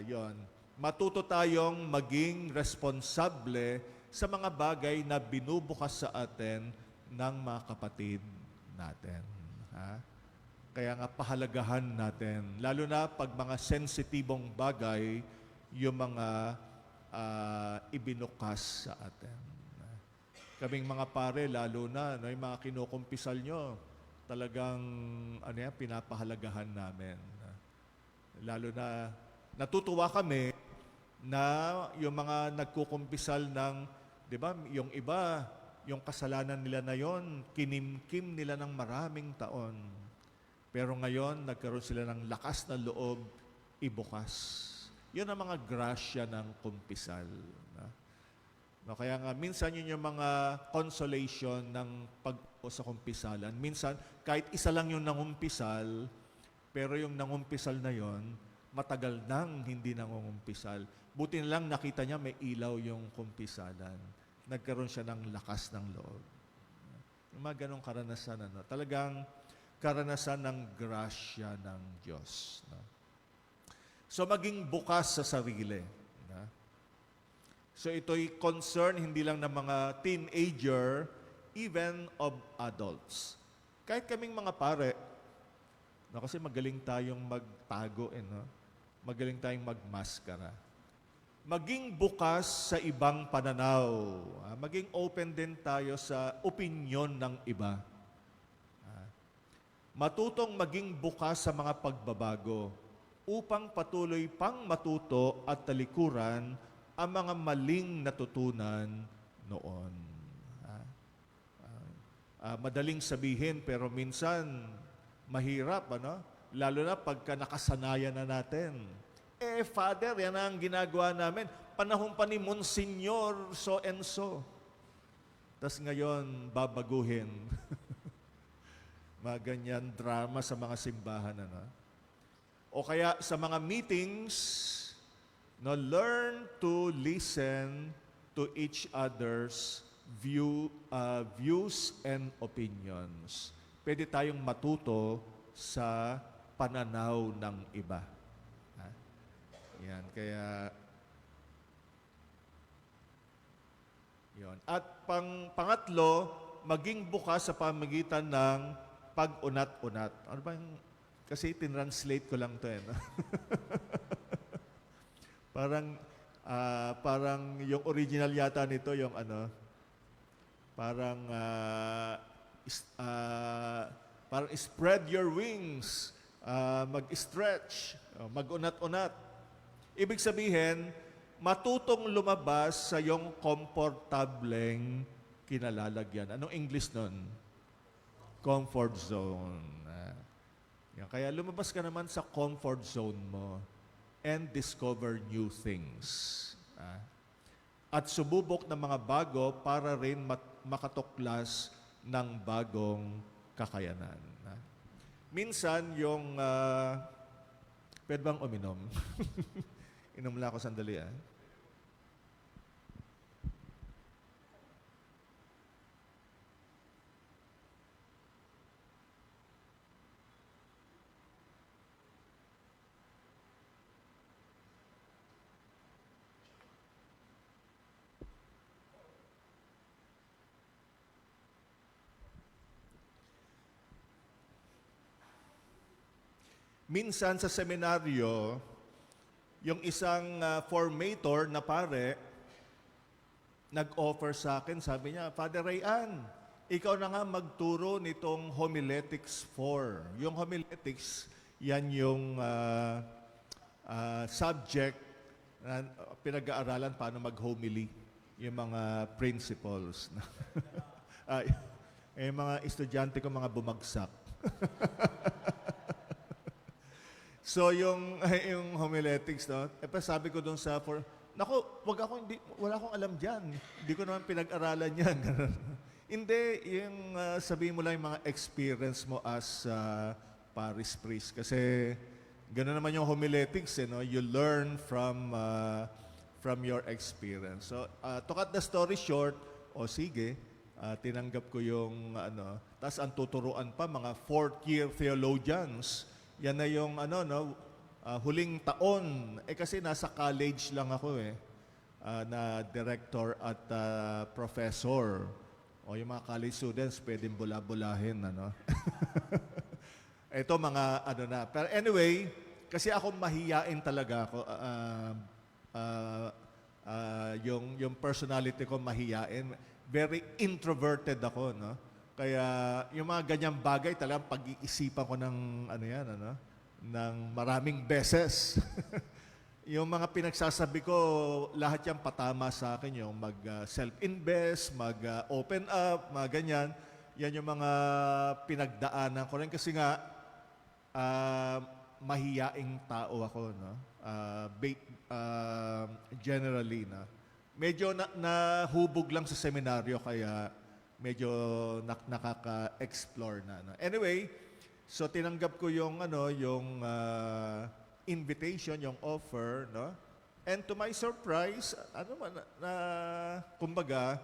yon, matuto tayong maging responsable sa mga bagay na binubukas sa atin ng mga kapatid natin. Kaya nga pahalagahan natin, lalo na pag mga sensitibong bagay, yung mga ibinukas sa atin. Kaming mga pare, lalo na, no, yung mga kinukumpisal nyo, talagang pinapahalagahan namin. Lalo na, natutuwa kami na yung mga nagkukumpisal ng, di ba, yung iba, yung kasalanan nila na yon, kinimkim nila ng maraming taon. Pero ngayon, nagkaroon sila ng lakas na loob, ibukas. Yun ang mga grasya ng kumpisal. No, kaya nga, minsan yun yung mga consolation ng sa kumpisalan. Minsan, kahit isa lang yung nangumpisal, pero yung nangumpisal na yon, matagal nang hindi nangumpisal. Buti na lang nakita niya may ilaw yung kumpisalan. Nagkaroon siya ng lakas ng loob. Yung mga ganong karanasan, talagang karanasan ng grasya ng Diyos. No? So, maging bukas sa sarili. No? So, ito'y concern hindi lang ng mga teenager, even of adults. Kahit kaming mga pare, kasi magaling tayong magtago, no? Magaling tayong magmaskara. maging bukas sa ibang pananaw. Maging open din tayo sa opinyon ng iba. Matutong maging bukas sa mga pagbabago upang patuloy pang matuto at talikuran ang mga maling natutunan noon. Madaling sabihin pero minsan mahirap, ano? Lalo na pagka nakasanayan na natin. Father, yan ang ginagawa namin. Panahon pa ni Monsignor so and so. Tapos ngayon, babaguhin. Mga ganyan drama sa mga simbahan. Ano? O kaya sa mga meetings, no, learn to listen to each other's views and opinions. Pwede tayong matuto sa pananaw ng iba. Yan, kaya yon. At pangatlo, maging bukas sa pamagitan ng pag-unat-unat. Ano ba yung, kasi tinranslate ko lang to no? Parang yung original yata nito, yung ano, parang spread your wings, mag-stretch, mag-unat-unat. Ibig sabihin, matutong lumabas sa iyong komportableng kinalalagyan. Anong English nun? Comfort zone. Kaya lumabas ka naman sa comfort zone mo and discover new things. At sububok ng mga bago para rin makatuklas ng bagong kakayanan. Minsan, yung... pwede bang uminom? Inom lang ako sandali, Minsan sa seminaryo, yung isang formator na pare, nag-offer sa akin, sabi niya, Father Rayan, ikaw na nga magturo nitong Homiletics 4. Yung homiletics, yan yung subject na pinag-aaralan paano mag-homily. Yung mga principles. Yung mga estudyante ko, mga bumagsak. So yung homiletics, no? Sabi ko doon sa wala akong alam diyan. Hindi ko naman pinag-aralan 'yan. Hindi, yung sabihin mo lang yung mga experience mo as parish priest kasi gano'n naman yung homiletics, no? You learn from your experience. So, to cut the story short, sige, tinanggap ko yung tas ang tuturuan pa mga fourth-year theologians. Yan na yung huling taon. Kasi nasa college lang ako na director at professor. O yung mga college students, pwedeng bula-bulahin. Ito mga na. Pero anyway, kasi ako mahiyain talaga ako. Yung personality ko mahiyain. Very introverted ako, no? Kaya yung mga ganyang bagay talagang pag-iisipan ko ng ng maraming beses. Yung mga pinagsasabi ko, lahat yan patama sa akin, yung mag-self-invest, mag-open up, mga ganyan. Yan yung mga pinagdaanan ko rin kasi nga mahiyaing tao ako, no? Generally, na. Medyo nahubog lang sa seminaryo kaya medyo nakaka-explore na. Anyway, so tinanggap ko yung invitation, yung offer, no? And to my surprise, kumbaga,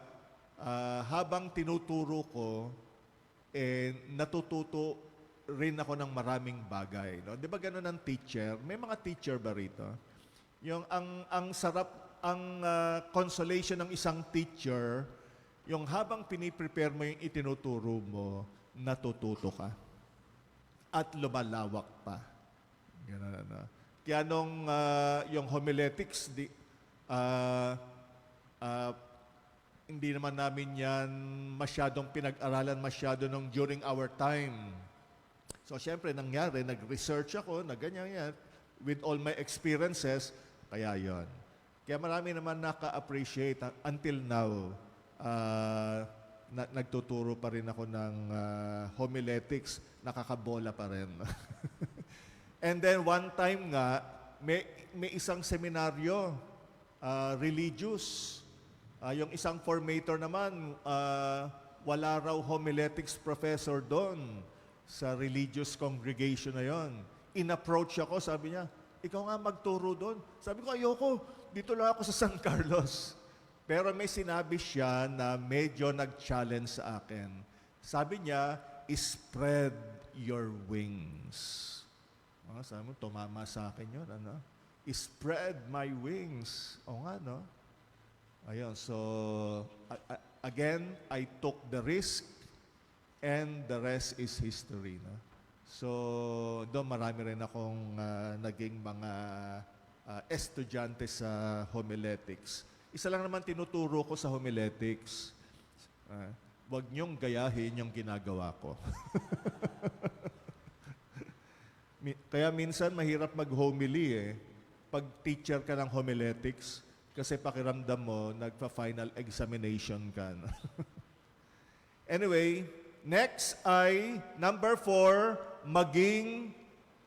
habang tinuturo ko, natututo rin ako ng maraming bagay, no? 'Di ba gano'n ang teacher? May mga teacher ba rito? Yung ang sarap, ang consolation ng isang teacher, yung habang piniprepare mo yung itinuturo mo, natututo ka. At lumalawak pa. Kaya nung yung homiletics, Ah, ah, hindi naman namin yan masyadong pinag-aralan masyado nung during our time. So, syempre, nangyari, nag-research ako, na ganyan yan, with all my experiences, kaya yon. Kaya marami naman naka-appreciate until now. Nagtuturo pa rin ako ng homiletics, nakakabola pa rin. And then one time nga, may isang seminaryo, religious. Yung isang formator naman, wala raw homiletics professor doon sa religious congregation na yon. In-approach ako, sabi niya, ikaw nga magturo doon. Sabi ko, ayoko, dito lang ako sa San Carlos. Pero may sinabi siya na medyo nag-challenge sa akin. Sabi niya, spread your wings. Sabi mo, tumama sa akin yun, ano? Spread my wings. O nga, no? Ayun, so, again, I took the risk and the rest is history, no? So, doon marami rin akong naging mga estudyante sa homiletics. Isa lang naman tinuturo ko sa homiletics. Huwag niyong gayahin yung ginagawa ko. Kaya minsan mahirap mag-homily eh. Pag teacher ka ng homiletics, kasi pakiramdam mo, nagpa-final examination ka. No? Anyway, next ay number 4, maging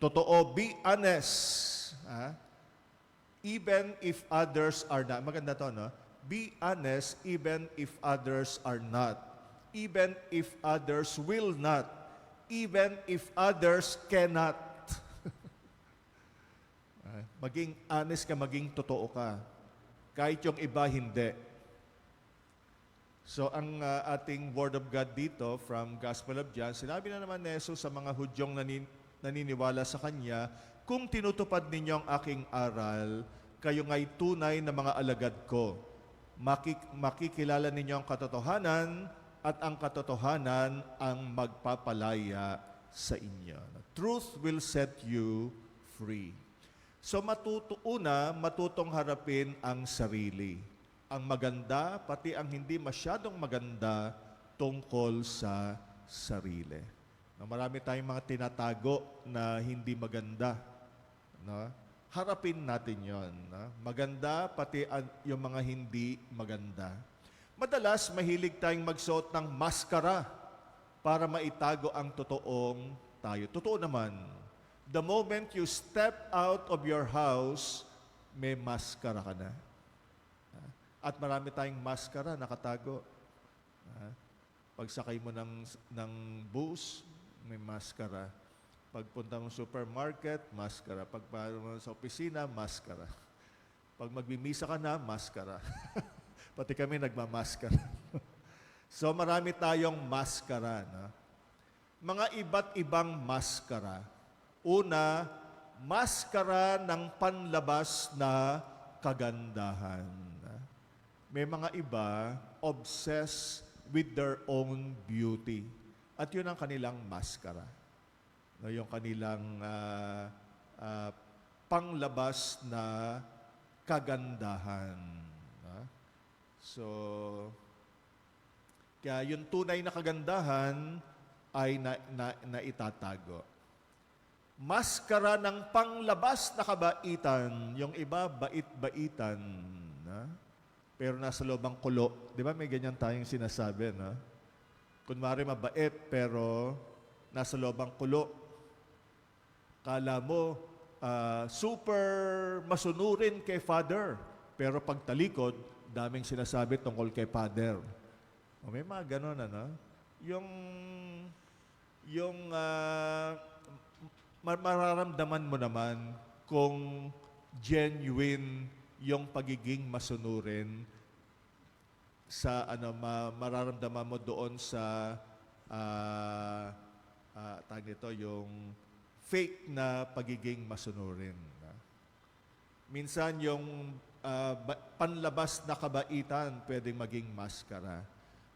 totoo. Be honest. Even if others are not. Maganda to, no? Be honest even if others are not. Even if others will not. Even if others cannot. Maging honest ka, maging totoo ka. Kahit yung iba, hindi. So, ang ating Word of God dito from Gospel of John, sinabi na naman ni Jesus sa mga Hudyong naniniwala sa Kanya, kung tinutupad ninyo ang aking aral, kayo nga'y tunay na mga alagad ko. Makikilala ninyo ang katotohanan at ang katotohanan ang magpapalaya sa inyo. Truth will set you free. So matutong harapin ang sarili. Ang maganda, pati ang hindi masyadong maganda tungkol sa sarili. Marami tayong mga tinatago na hindi maganda. No? Harapin natin yon. No? Maganda, pati yung mga hindi maganda. Madalas, mahilig tayong magsuot ng maskara para maitago ang totoong tayo. Totoo naman. The moment you step out of your house, may maskara ka na. At marami tayong maskara nakatago. Pagsakay mo ng bus, may maskara. Pagpunta mo sa supermarket, maskara. Pagpunta mo sa opisina, maskara. Pag magbimisa ka na, maskara. Pati kami nagmamaskara. So marami tayong maskara. No? Mga iba't ibang maskara. Una, maskara ng panlabas na kagandahan. May mga iba obsessed with their own beauty. At yun ang kanilang maskara. No, yung kanilang panglabas na kagandahan. So, kaya yung tunay na kagandahan ay naitatago. Maskara ng panglabas na kabaitan, yung iba bait-baitan, pero nasa loob ang kulo. Di ba may ganyan tayong sinasabi, no? Kunwari mabait, pero nasa loob ang kulo. Kala mo, super masunurin kay Father, pero pagtalikod, daming sinasabi tungkol kay Father. O may mga ganon, ano? Mararamdaman mo naman kung genuine yung pagiging masunurin sa mararamdaman mo doon sa tag nito, yung fake na pagiging masunurin. Minsan yung panlabas na kabaitan pwedeng maging maskara.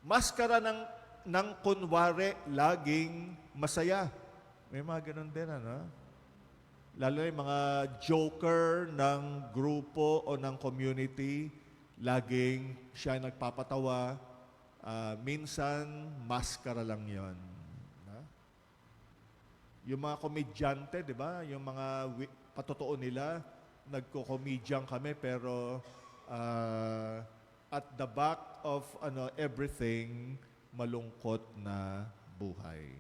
Maskara ng kunwari laging masaya. May mga ganun din, ano? Lalo na yung mga joker ng grupo o ng community, laging siya ay nagpapatawa. Minsan, maskara lang yon. Yung mga komedyante, di ba? Yung mga patotoo nila, nagko-comedian kami, pero at the back of everything, malungkot na buhay.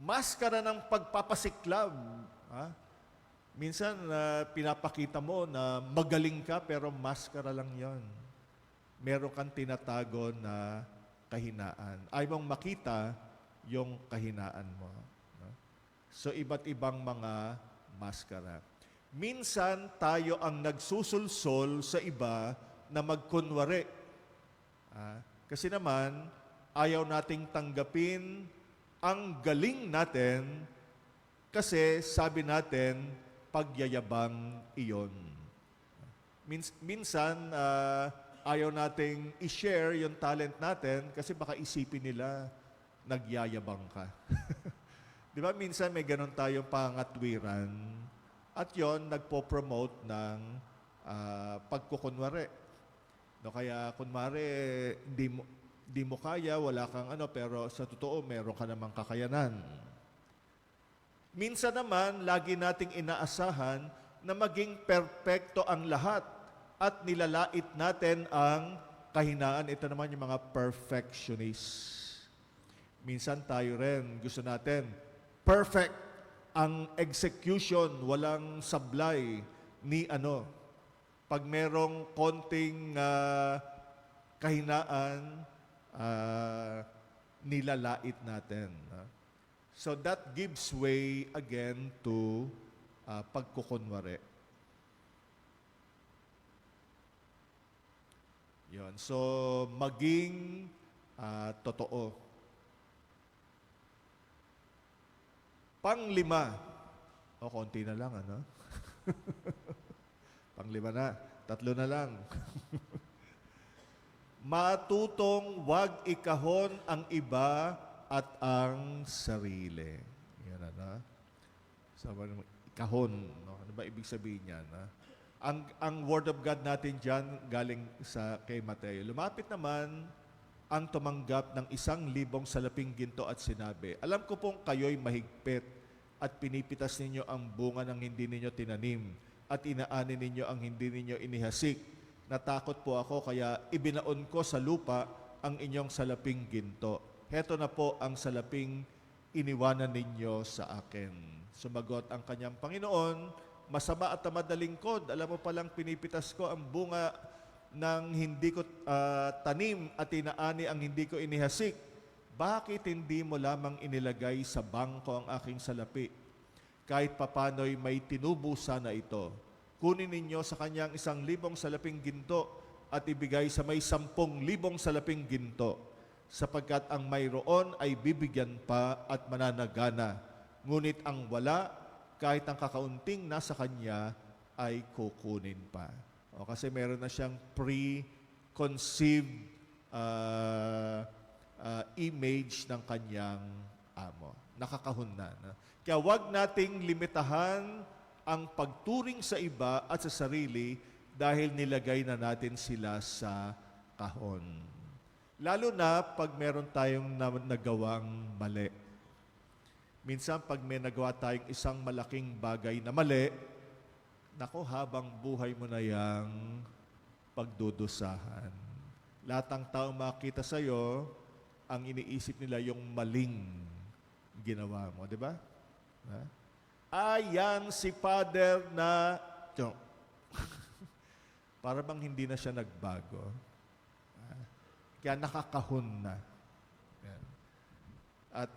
Maskara ng pagpapasiklab. Ha? Minsan, pinapakita mo na magaling ka, pero maskara lang yon. Meron kang tinatago na kahinaan. Ayaw mong makita yung kahinaan mo. No? So, iba't ibang mga maskara. Minsan, tayo ang nagsusulsol sa iba na magkunwari. Kasi naman, ayaw nating tanggapin ang galing natin kasi sabi natin, pagyayabang iyon. Minsan, ayaw nating i-share yung talent natin kasi baka isipin nila, nagyayabang ka. Di ba? Minsan may ganun tayong pangatwiran at yon nagpo-promote ng pagkukunwari. No, kaya kunwari, di mo kaya, wala kang pero sa totoo, meron ka namang kakayanan. Minsan naman, lagi nating inaasahan na maging perpekto ang lahat at nilalait natin ang kahinaan. Ito naman yung mga perfectionists. Minsan tayo rin, gusto natin, perfect ang execution, walang sablay ni Pag merong konting kahinaan, nilalait natin. So that gives way again to pagkukunwari. Yun. So, maging totoo. Panglima. Konti na lang, Panglima na. 3 na lang. Matutong wag ikahon ang iba at ang sarili. Yan Sabi mo, ikahon. No? Ano ba ibig sabihin yan? Ang Word of God natin dyan galing kay Mateo. Lumapit naman ang tumanggap ng 1,000 salaping ginto at sinabi, alam ko pong kayo'y mahigpit at pinipitas ninyo ang bunga ng hindi ninyo tinanim at inaani ninyo ang hindi ninyo inihasik. Natakot po ako kaya ibinaon ko sa lupa ang inyong salaping ginto. Heto na po ang salaping iniwanan ninyo sa akin. Sumagot ang kanyang Panginoon, masama at madaling kod. Alam mo palang pinipitas ko ang bunga ng hindi ko tanim at inaani ang hindi ko inihasik. Bakit hindi mo lamang inilagay sa bangko ang aking salapi? Kahit papano'y may tinubo sana ito. Kunin ninyo sa kanyang 1,000 salaping ginto at ibigay sa may 10,000 salaping ginto, sapagkat ang mayroon ay bibigyan pa at mananagana. Ngunit ang wala, kahit ang kakaunting nasa kanya, ay kukunin pa. Kasi meron na siyang preconceived image ng kanyang amo. Nakakahon na. Kaya huwag nating limitahan ang pagturing sa iba at sa sarili dahil nilagay na natin sila sa kahon. Lalo na pag meron tayong nagawang mali. Minsan pag may nagawa tayong isang malaking bagay na mali, nako, habang buhay mo na yang pagdudusahan. Lahat ng taong makita sa'yo, ang iniisip nila yung maling ginawa mo. Di ba? Yan si Father na... Para bang hindi na siya nagbago. Kaya nakakahon na. Yan. At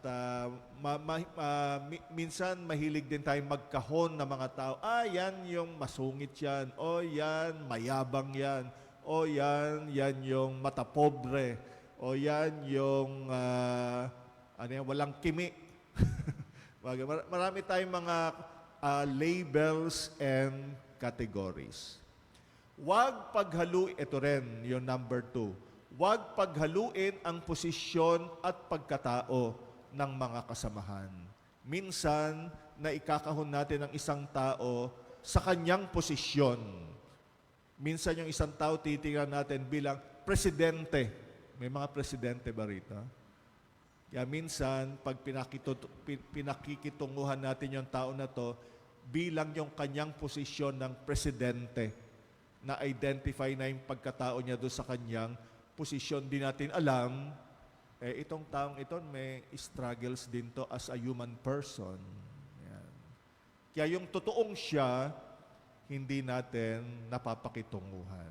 minsan mahilig din tayong magkahon ng mga tao. Yan yung masungit yan. O yan, mayabang yan. O yan yung matapobre. O yan yung walang kimi. Marami tayong mga labels and categories. Huwag paghaluin, ito rin yung number 2. Huwag paghaluin ang posisyon at pagkatao ng mga kasamahan. Minsan, na ikakahon natin ang isang tao sa kanyang posisyon. Minsan yung isang tao titingnan natin bilang presidente. May mga presidente ba rito? Kaya minsan, pag pinakikitunguhan natin yung tao na to, bilang yung kanyang posisyon ng presidente, na identify na yung pagkatao niya doon sa kanyang posisyon, di natin alam, itong taong ito may struggles din to as a human person. Yan. Kaya yung totoong siya, hindi natin napapakitunguhan.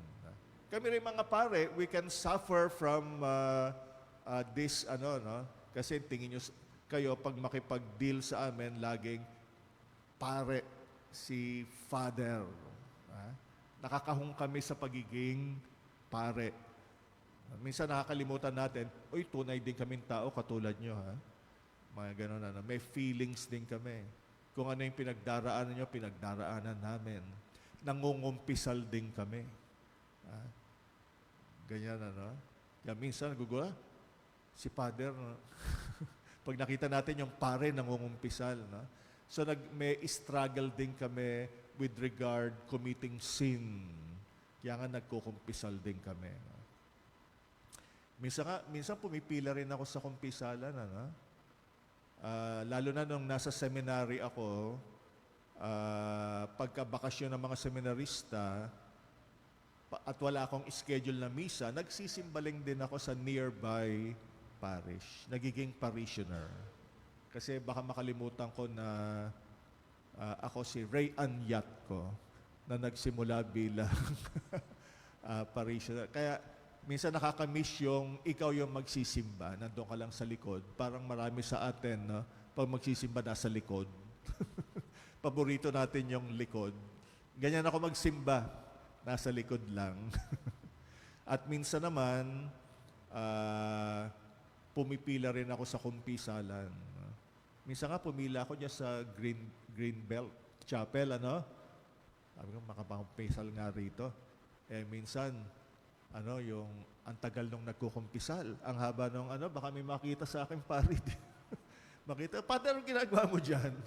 Kami rin mga pare, we can suffer from this, kasi tingin nyo kayo, pag makipag-deal sa amin, laging pare si Father. Nakakahong kami sa pagiging pare. Minsan nakakalimutan natin, uy, tunay din kaming tao katulad nyo, ha? Mga ganun, may feelings din kami. Kung ano yung pinagdaraanan nyo, pinagdaraanan namin. Nangungumpisal din kami. Ganyan, Kaya minsan, nagugula, si Father, pag nakita natin yung pare, nangungumpisal, So, may struggle din kami with regard committing sin. Kaya nga nagkukumpisal din kami. Minsan pumipila rin ako sa kumpisalan. Lalo na nung nasa seminary ako, pagkabakasyon ng mga seminarista, at wala akong schedule na misa, nagsisimbaling din ako sa nearby parish. Nagiging parishioner. Kasi baka makalimutan ko na ako si Ray Anyatko na nagsimula bilang parishioner. Kaya minsan nakakamiss yung ikaw yung magsisimba, nandun ka lang sa likod. Parang marami sa atin, pag magsisimba nasa likod. Paborito natin yung likod. Ganyan ako magsimba, nasa likod lang. At minsan naman, pumipila rin ako sa kumpisalan. Minsan nga pumila ako dyan sa Greenbelt Chapel, Sabi ko, makapangkumpisal nga rito. Minsan, yung ang tagal nung nagkukumpisal. Ang haba nung baka may makita sa akin pare. Makita, Father, anong ginagawa mo dyan?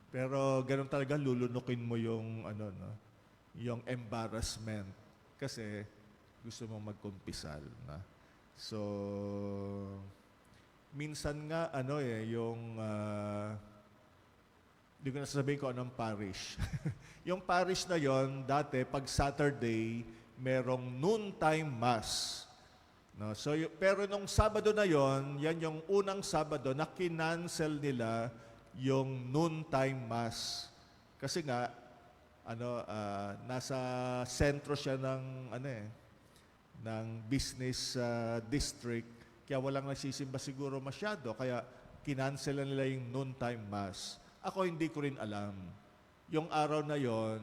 Pero ganun talaga, lulunukin mo yung, yung embarrassment. Kasi gusto mong magkumpisal. So, minsan nga, hindi ko na sasabihin ko anong parish. Yung parish na yon dati, pag Saturday, merong noontime mass. So, pero nung Sabado na yon, yan yung unang Sabado na kinancel nila yung noontime mass. Kasi nga, nasa sentro siya ng, ng business district. Kaya walang nagsisimba siguro masyado. Kaya kinancel nila yung noontime mass. Ako hindi ko rin alam. Yung araw na yon,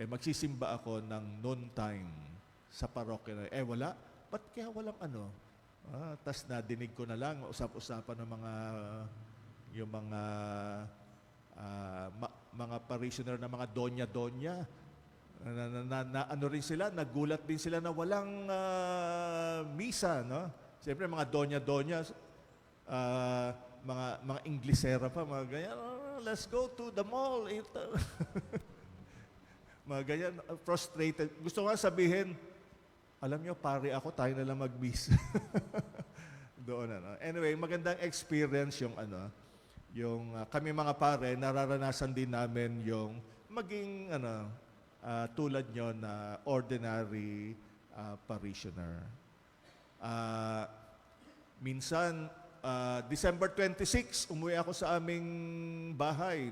magsisimba ako ng noontime sa parokya. Wala. Ba't kaya walang tas nadinig ko na lang, usap-usapan ng yung mga parishioner na mga donya-donya. Rin sila, nagulat din sila na walang misa, Siyempre, mga donya-donya, mga Inglesera pa, mga ganyan, let's go to the mall. Mga ganyan, frustrated. Gusto nga sabihin, alam nyo, pare ako, tayo na lang mag-miss. Doon, Anyway, magandang experience yung, yung kami mga pare, nararanasan din namin yung maging, tulad nyo na ordinary parishioner. Minsan, December 26, umuwi ako sa aming bahay.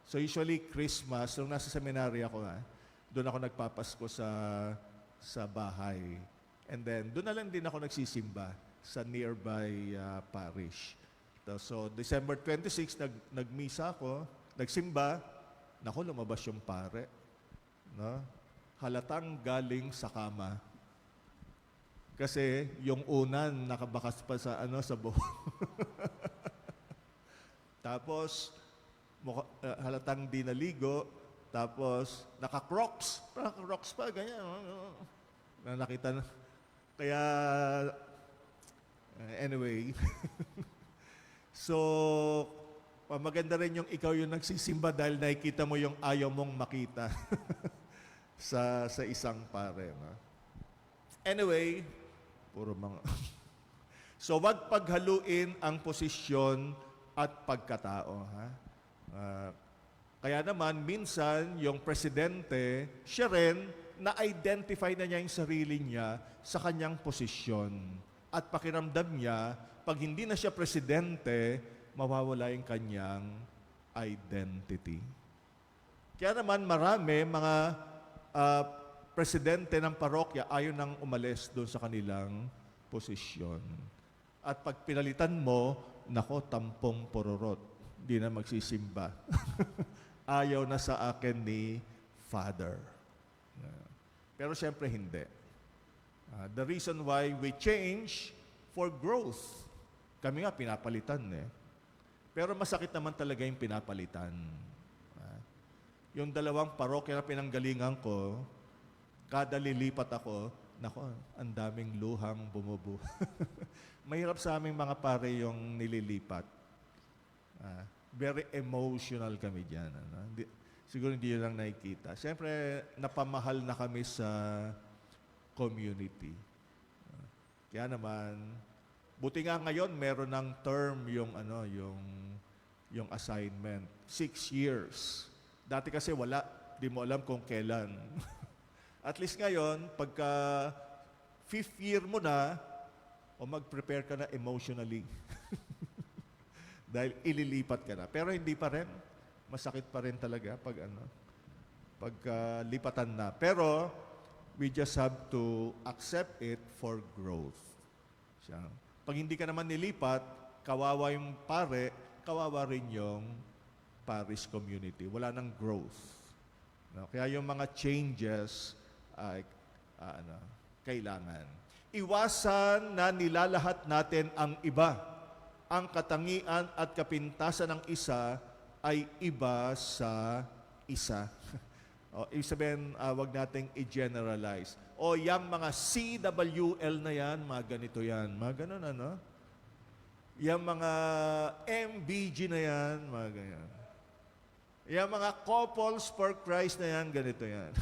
So usually Christmas, nung nasa seminary ako, doon ako nagpapasko sa bahay. And then, doon na lang din ako nagsisimba sa nearby parish. So December 26, nagmisa ako, nagsimba, naku, lumabas yung pare. Halatang galing sa kama. Kasi yung unan nakabakas pa sa sa buhok. Tapos halatang di naligo, tapos naka-crocs pa ganyan. Nakita na. Kaya anyway. So maganda rin yung ikaw yung nagsisimba dahil nakikita mo yung ayaw mong makita sa isang pare. No? Anyway, puro mga... So, wag paghaluin ang posisyon at pagkatao. Ha? Kaya naman, minsan, yung presidente, siya rin, na-identify na niya yung sarili niya sa kanyang posisyon. At pakiramdam niya, pag hindi na siya presidente, mawawala yung kanyang identity. Kaya naman, marami mga presidente ng parokya ayaw nang umalis doon sa kanilang posisyon. At pag pinalitan mo, nako, tampong pororot. Di na magsisimba. Ayaw na sa akin ni Father. Pero siyempre hindi. The reason why we change for growth. Kami nga pinapalitan eh. Pero masakit naman talaga yung pinapalitan. Yung dalawang parokya na pinanggalingan ko, kada lilipat ako, nako, ang daming luhang bumubu. Mahirap sa aming mga pare yung nililipat. Very emotional kami dyan. Ano? Siguro hindi yun lang nakikita. Siyempre, napamahal na kami sa community. Kaya naman, buti nga ngayon, meron ng term yung, yung assignment. 6 years. Dati kasi wala. Di mo alam kung kailan. At least ngayon, pagka 5th year mo na, o mag-prepare ka na emotionally. Dahil ililipat ka na. Pero hindi pa rin. Masakit pa rin talaga pagka lipatan na. Pero, we just have to accept it for growth. Pag hindi ka naman nilipat, kawawa yung pare, kawawa rin yung parish community. Wala nang growth. No? Kaya yung mga changes ay kailangan. Iwasan na nilalahat natin ang iba. Ang katangian at kapintasan ng isa ay iba sa isa. Ibig sabihin, wag nating i-generalize. Yung mga CWL na yan, mga ganito yan. Mga ganun, ano? Yung mga MBG na yan, mga ganyan. Yung mga couples for Christ na yan, ganito yan.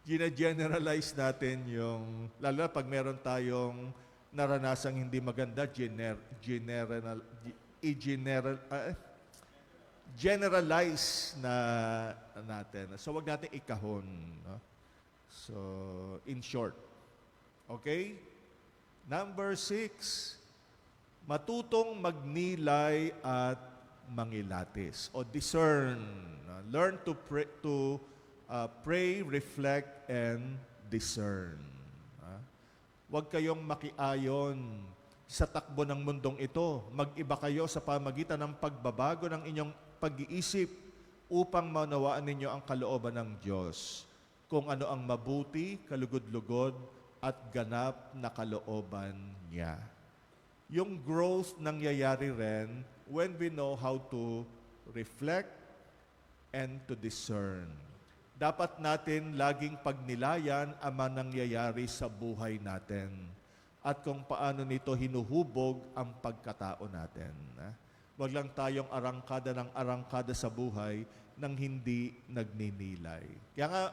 Gina-generalize natin yung, lalo na pag meron tayong naranasang hindi maganda, generalize na natin. So, wag natin ikahon. No? So, in short. Okay? Number 6, matutong magnilay at mangilatis o discern. Learn to pray, reflect, and discern. Huwag kayong makiayon sa takbo ng mundong ito. Mag-iba kayo sa pamagitan ng pagbabago ng inyong pag-iisip upang maunawaan ninyo ang kalooban ng Diyos, kung ano ang mabuti, kalugod-lugod, at ganap na kalooban niya. Yung growth nangyayari rin when we know how to reflect and to discern. Dapat natin laging pagnilayan ang mga nangyayari sa buhay natin at kung paano nito hinuhubog ang pagkatao natin. Huwag lang tayong arangkada sa buhay nang hindi nagninilay. Kaya nga,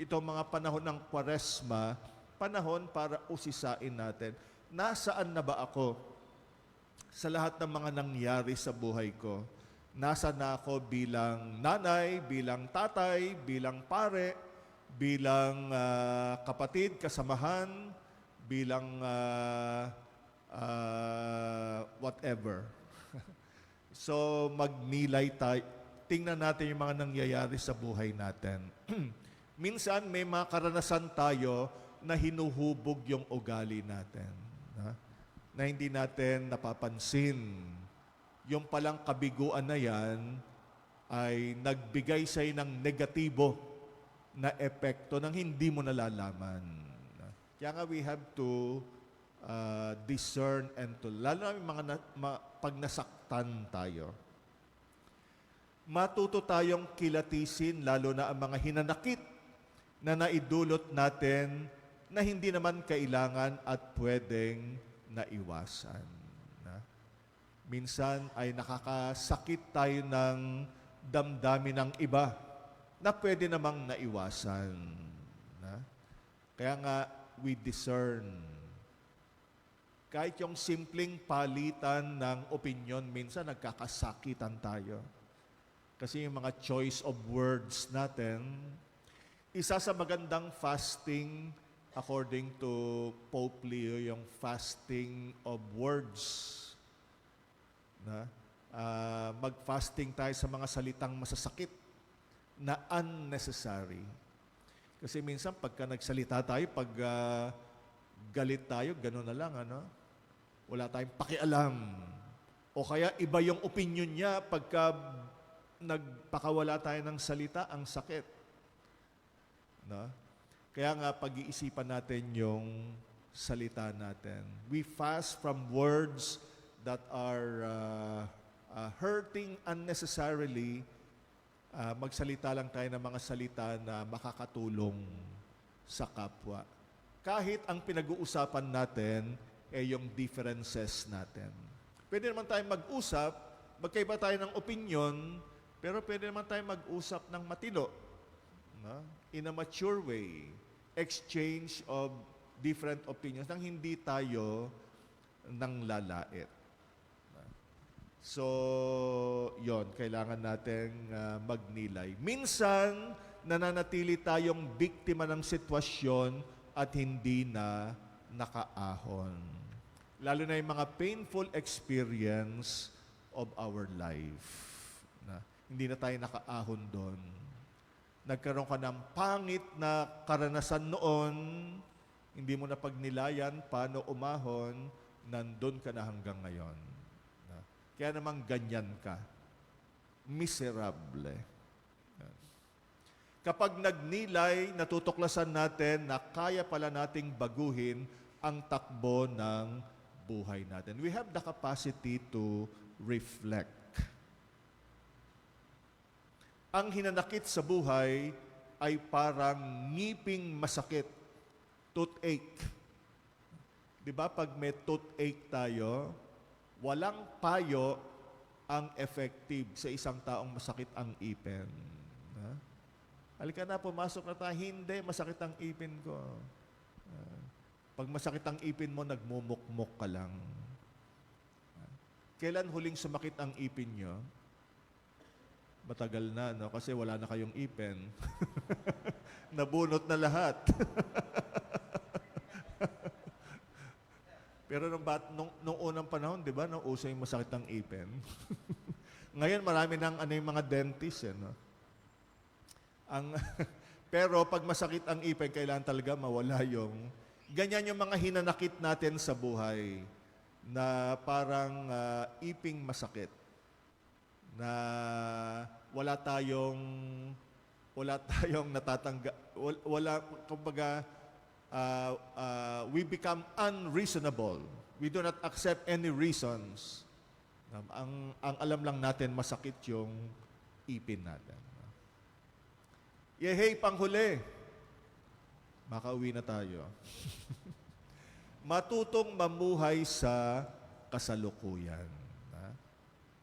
itong mga panahon ng Kwaresma, panahon para usisain natin, nasaan na ba ako sa lahat ng mga nangyari sa buhay ko? Nasa na ako bilang nanay, bilang tatay, bilang pare, bilang kapatid, kasamahan, bilang whatever. So, magnilay tayo. Tingnan natin yung mga nangyayari sa buhay natin. Minsan, may mga karanasan tayo na hinuhubog yung ugali natin. Na hindi natin napapansin. Yung palang kabiguan na yan ay nagbigay sa'yo ng negatibo na epekto nang hindi mo nalalaman. Kaya nga we have to discern and to, lalo na yung pag nasaktan tayo. Matuto tayong kilatisin, lalo na ang mga hinanakit na naidulot natin na hindi naman kailangan at pwedeng naiwasan. Minsan ay nakakasakit tayo ng damdamin ng iba na pwede namang naiwasan. Na? Kaya nga, we discern. Kahit yung simpleng palitan ng opinion, minsan nagkakasakitan tayo. Kasi yung mga choice of words natin, isa sa magandang fasting, according to Pope Leo, yung fasting of words. Na? Mag-fasting tayo sa mga salitang masasakit na unnecessary. Kasi minsan pagka nagsalita tayo, pag galit tayo, gano'n na lang, ano? Wala tayong pakialam. O kaya iba yung opinion niya pagka nagpakawala tayo ng salita, ang sakit. No? Kaya nga pag-iisipan natin yung salita natin. We fast from words that are hurting unnecessarily. Magsalita lang tayo ng mga salita na makakatulong sa kapwa. Kahit ang pinag-uusapan natin ay yung differences natin. Pwede naman tayo mag-usap, magkaiba tayo ng opinion, pero pwede naman tayo mag-usap ng matino. No? In a mature way. Exchange of different opinions nang hindi tayo nang lalait. So, yon kailangan nating magnilay. Minsan, nananatili tayong biktima ng sitwasyon at hindi na nakaahon. Lalo na yung mga painful experience of our life. Na, hindi na tayo nakaahon doon. Nagkaroon ka ng pangit na karanasan noon, hindi mo na pagnilayan, paano umahon, nandun ka na hanggang ngayon. Na, kaya namang ganyan ka. Miserable. Kapag nagnilay, natutuklasan natin na kaya pala nating baguhin ang takbo ng buhay natin. We have the capacity to reflect. Ang hinanakit sa buhay ay parang ngiping masakit, toothache. Di ba pag may toothache tayo, walang payo ang effective sa isang taong masakit ang ipin. Halika na, pumasok na tayo. Hindi, masakit ang ipin ko. Pag masakit ang ipin mo, nagmumukmok ka lang. Kailan huling sumakit ang ipin nyo? Matagal na, no? Kasi wala na kayong ipin. Nabunot na lahat. Pero nung unang panahon, di ba, nung uso yung masakit ang ipin. Ngayon, marami ng yung mga dentist, no? Pero pag masakit ang ipin, kailangan talaga mawala yung... Ganyan yung mga hinanakit natin sa buhay na parang iping masakit. Na wala tayong kumbaga, we become unreasonable. We do not accept any reasons. Ang alam lang natin, masakit yung ipin natin. Yehey, panghuli. Makauwi na tayo. Matutong mamuhay sa kasalukuyan.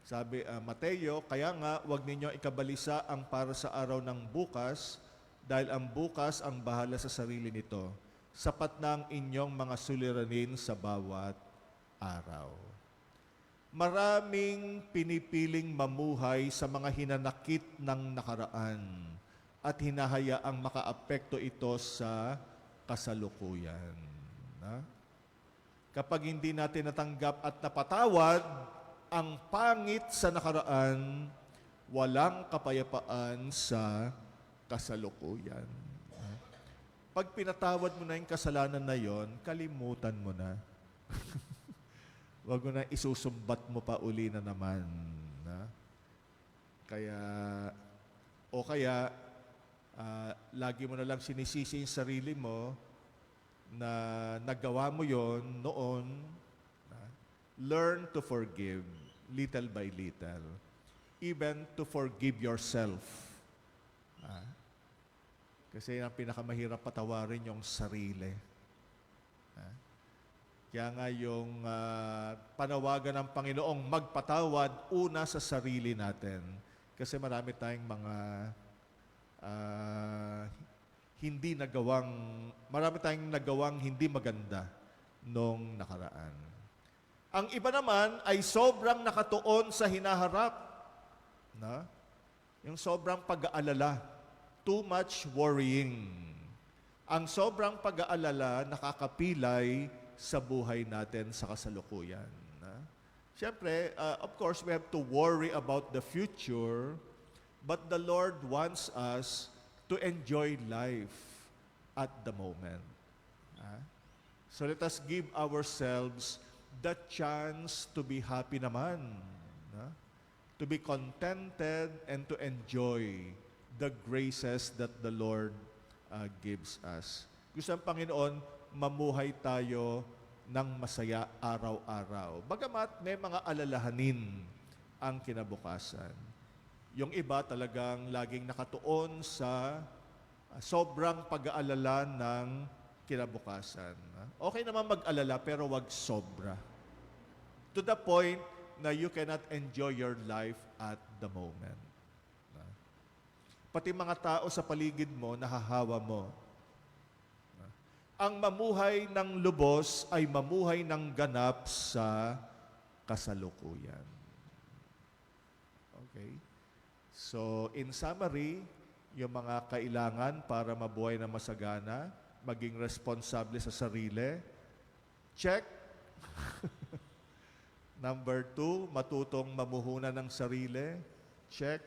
Sabi Mateo, kaya nga huwag ninyo ikabalisa ang para sa araw ng bukas dahil ang bukas ang bahala sa sarili nito. Sapat na ang inyong mga suliranin sa bawat araw. Maraming pinipiling mamuhay sa mga hinanakit ng nakaraan at hinahayaang makaapekto ito sa kasalukuyan. Kapag hindi natin natanggap at napatawad ang pangit sa nakaraan, walang kapayapaan sa kasalukuyan. Pag pinatawad mo na yung kasalanan na yon, kalimutan mo na. Huwag mo na isusumbat mo pa uli na naman. Kaya, lagi mo na lang sinisisi yung sarili mo na nagawa mo yon noon. Learn to forgive little by little. Even to forgive yourself. Kasi ang pinakamahirap patawarin yung sarili. Kaya nga yung panawagan ng Panginoong magpatawad una sa sarili natin. Kasi marami tayong mga marami tayong nagawang hindi maganda nung nakaraan. Ang iba naman ay sobrang nakatuon sa hinaharap. Na? Yung sobrang pag-aalala. Too much worrying. Ang sobrang pag-aalala nakakapilay sa buhay natin sa kasalukuyan. Siyempre, of course, we have to worry about the future, but the Lord wants us to enjoy life at the moment. So let us give ourselves the chance to be happy naman, to be contented and to enjoy the graces that the Lord gives us. Gusto ng Panginoon, mamuhay tayo ng masaya araw-araw. Bagamat may mga alalahanin ang kinabukasan. Yung iba talagang laging nakatuon sa sobrang pag-aalala ng kinabukasan. Okay naman mag-alala pero wag sobra. To the point na you cannot enjoy your life at the moment. Pati mga tao sa paligid mo, nahahawa mo. Ang mamuhay ng lubos ay mamuhay ng ganap sa kasalukuyan. Okay? So, in summary, yung mga kailangan para mabuhay na masagana, maging responsable sa sarili, check. Number 2, matutong mamuhunan ng sarili, check.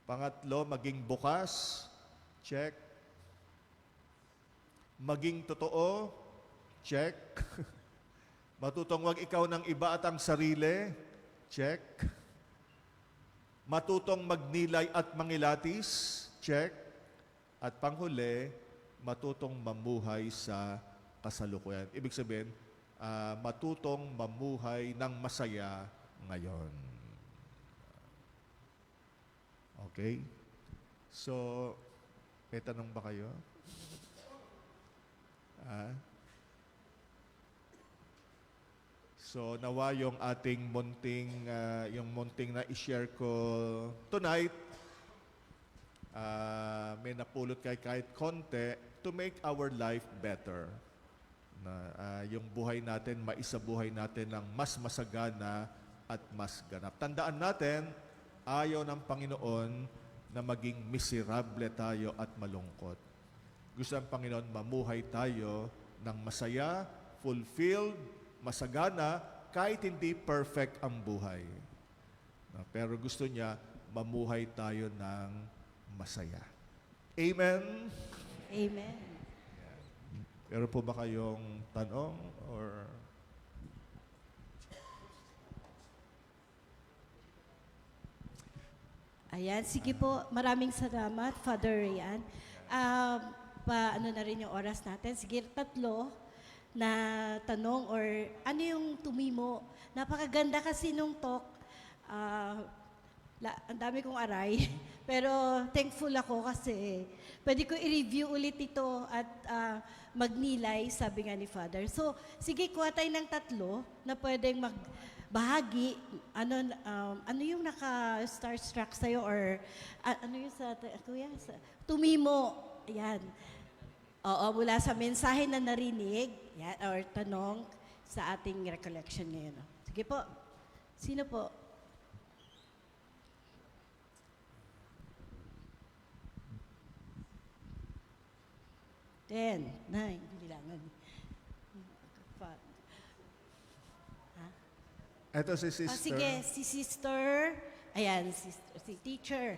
Pangatlo, maging bukas, check. Maging totoo, check. Matutong wag ikaw ng iba at ang sarili, check. Matutong magnilay at mangilatis, check. At panghuli, matutong mamuhay sa kasalukuyan. Ibig sabihin, matutong mamuhay ng masaya ngayon. Okay? So, may tanong ba kayo? So, nawa yung ating munting na i-share ko tonight, may napulot kahit konti to make our life better. Yung buhay natin, maisabuhay natin ng mas masagana at mas ganap. Tandaan natin, ayaw ng Panginoon na maging miserable tayo at malungkot. Gusto ng Panginoon mamuhay tayo ng masaya, fulfilled, masagana, kahit hindi perfect ang buhay. Pero gusto niya mamuhay tayo ng masaya. Amen? Amen. Pero po ba kayong tanong or... Ayan, sige po. Maraming salamat, Father Ryan. Ano na rin yung oras natin. Sige, 3 na tanong or ano yung tumimo. Napakaganda kasi nung talk. Ang dami kong aray. Pero thankful ako kasi pwede ko i-review ulit ito at magnilay, sabi nga ni Father. So, sige, kuha tayo ng 3 na pwedeng magbahagi. Ano yung naka-starstruck sa'yo or ano yung kuya? Tumimo. Ayan. Oo, mula sa mensahe na narinig, yan, or tanong sa ating recollection ngayon. Sige po. Sino po? Ten, 9, bilangan. Ito si sister. Sige, si sister. Ayan, si teacher.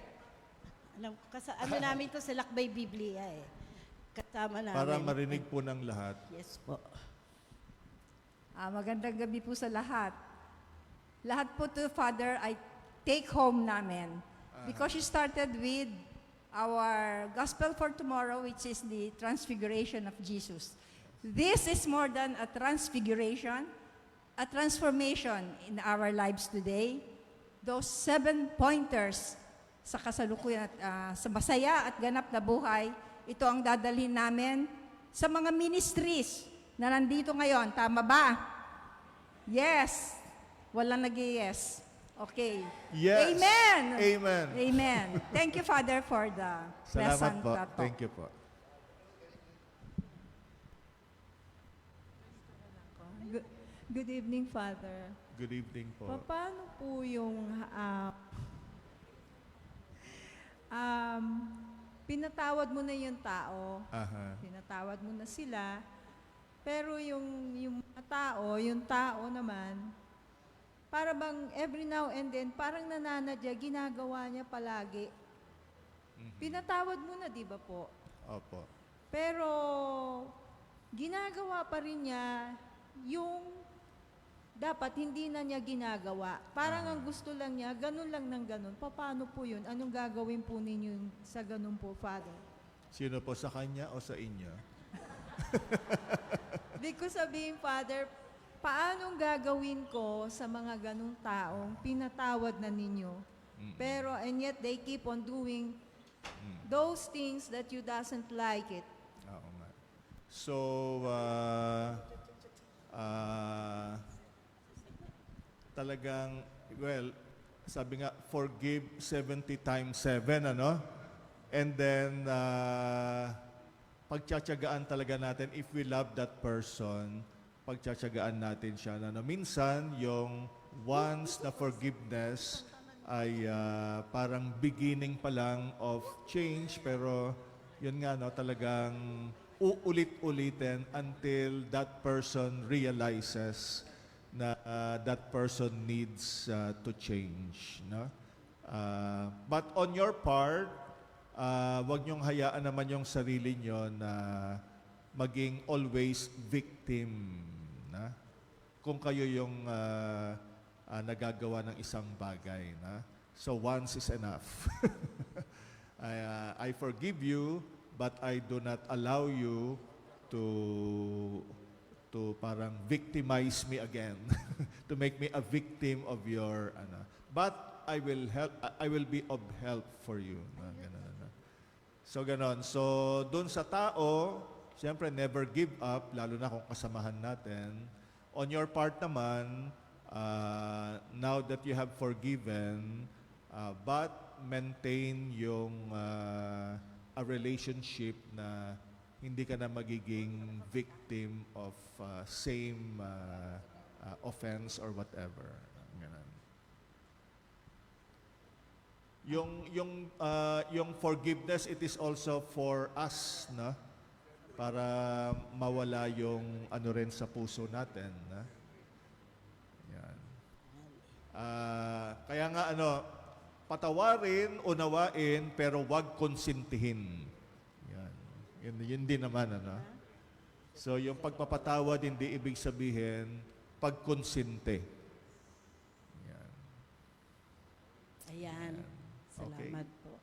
Ano namin to sa Lakbay Biblia eh. Kasama namin. Para marinig po ng lahat. Yes po. Magandang gabi po sa lahat. Lahat po to Father, I take home namin. Because you started with our gospel for tomorrow, which is the transfiguration of Jesus. This is more than a transfiguration, a transformation in our lives today. Those 7 pointers sa kasalukuyan at sa masaya at ganap na buhay, ito ang dadalhin namin sa mga ministries na nandito ngayon. Tama ba? Yes. Walang nag-yes. Okay. Yes. Amen. Amen. Amen. Thank you, Father, for the Salamat pleasant po. talk. Thank you po. Good evening, Father. Good evening po. Paano po yung pinatawad mo na yung tao, Aha. pinatawad mo na sila, pero yung mga tao, yung tao naman, para bang every now and then, parang nananadya, ginagawa niya palagi. Pinatawad mo na, di ba po? Opo. Pero, ginagawa pa rin niya yung dapat hindi na niya ginagawa. Parang ang gusto lang niya, ganun lang ng ganun. Paano po yun? Anong gagawin po ninyo sa ganun po, Father? Sino po, sa kanya o sa inyo? Di ko sabihin, Father, paanong gagawin ko sa mga ganung taong pinatawad na ninyo? Pero, and yet, they keep on doing those things that you doesn't like it. Oo nga. So, talagang, well, sabi nga, forgive 70 times 7, ano? And then, pagtsatsagaan talaga natin, if we love that person, pagtsatsagaan natin siya. Ano? Minsan, yung once na forgiveness ay parang beginning pa lang of change, pero yun nga, no, talagang uulit-ulitin until that person realizes na that person needs to change. No? But on your part, wag niyong hayaan naman yung sarili niyo na maging always victim. Na? Kung kayo yung nagagawa ng isang bagay. Na? So once is enough. I forgive you, but I do not allow you to parang victimize me again, to make me a victim of your but I will be of help for you. Ganun. So ganon. So doon sa tao, siyempre never give up, lalo na kung kasamahan natin. On your part naman, now that you have forgiven, but maintain yung a relationship na hindi ka na magiging victim of same offense or whatever. Ganun. Yung forgiveness, it is also for us, na para mawala yung ano rin sa puso natin, na. Yan. Kaya nga patawarin, unawain, pero wag konsintihin. Yun din naman, So, yung pagpapatawad, hindi ibig sabihin pagkonsinte. Yan. Ayan. Okay. Salamat po.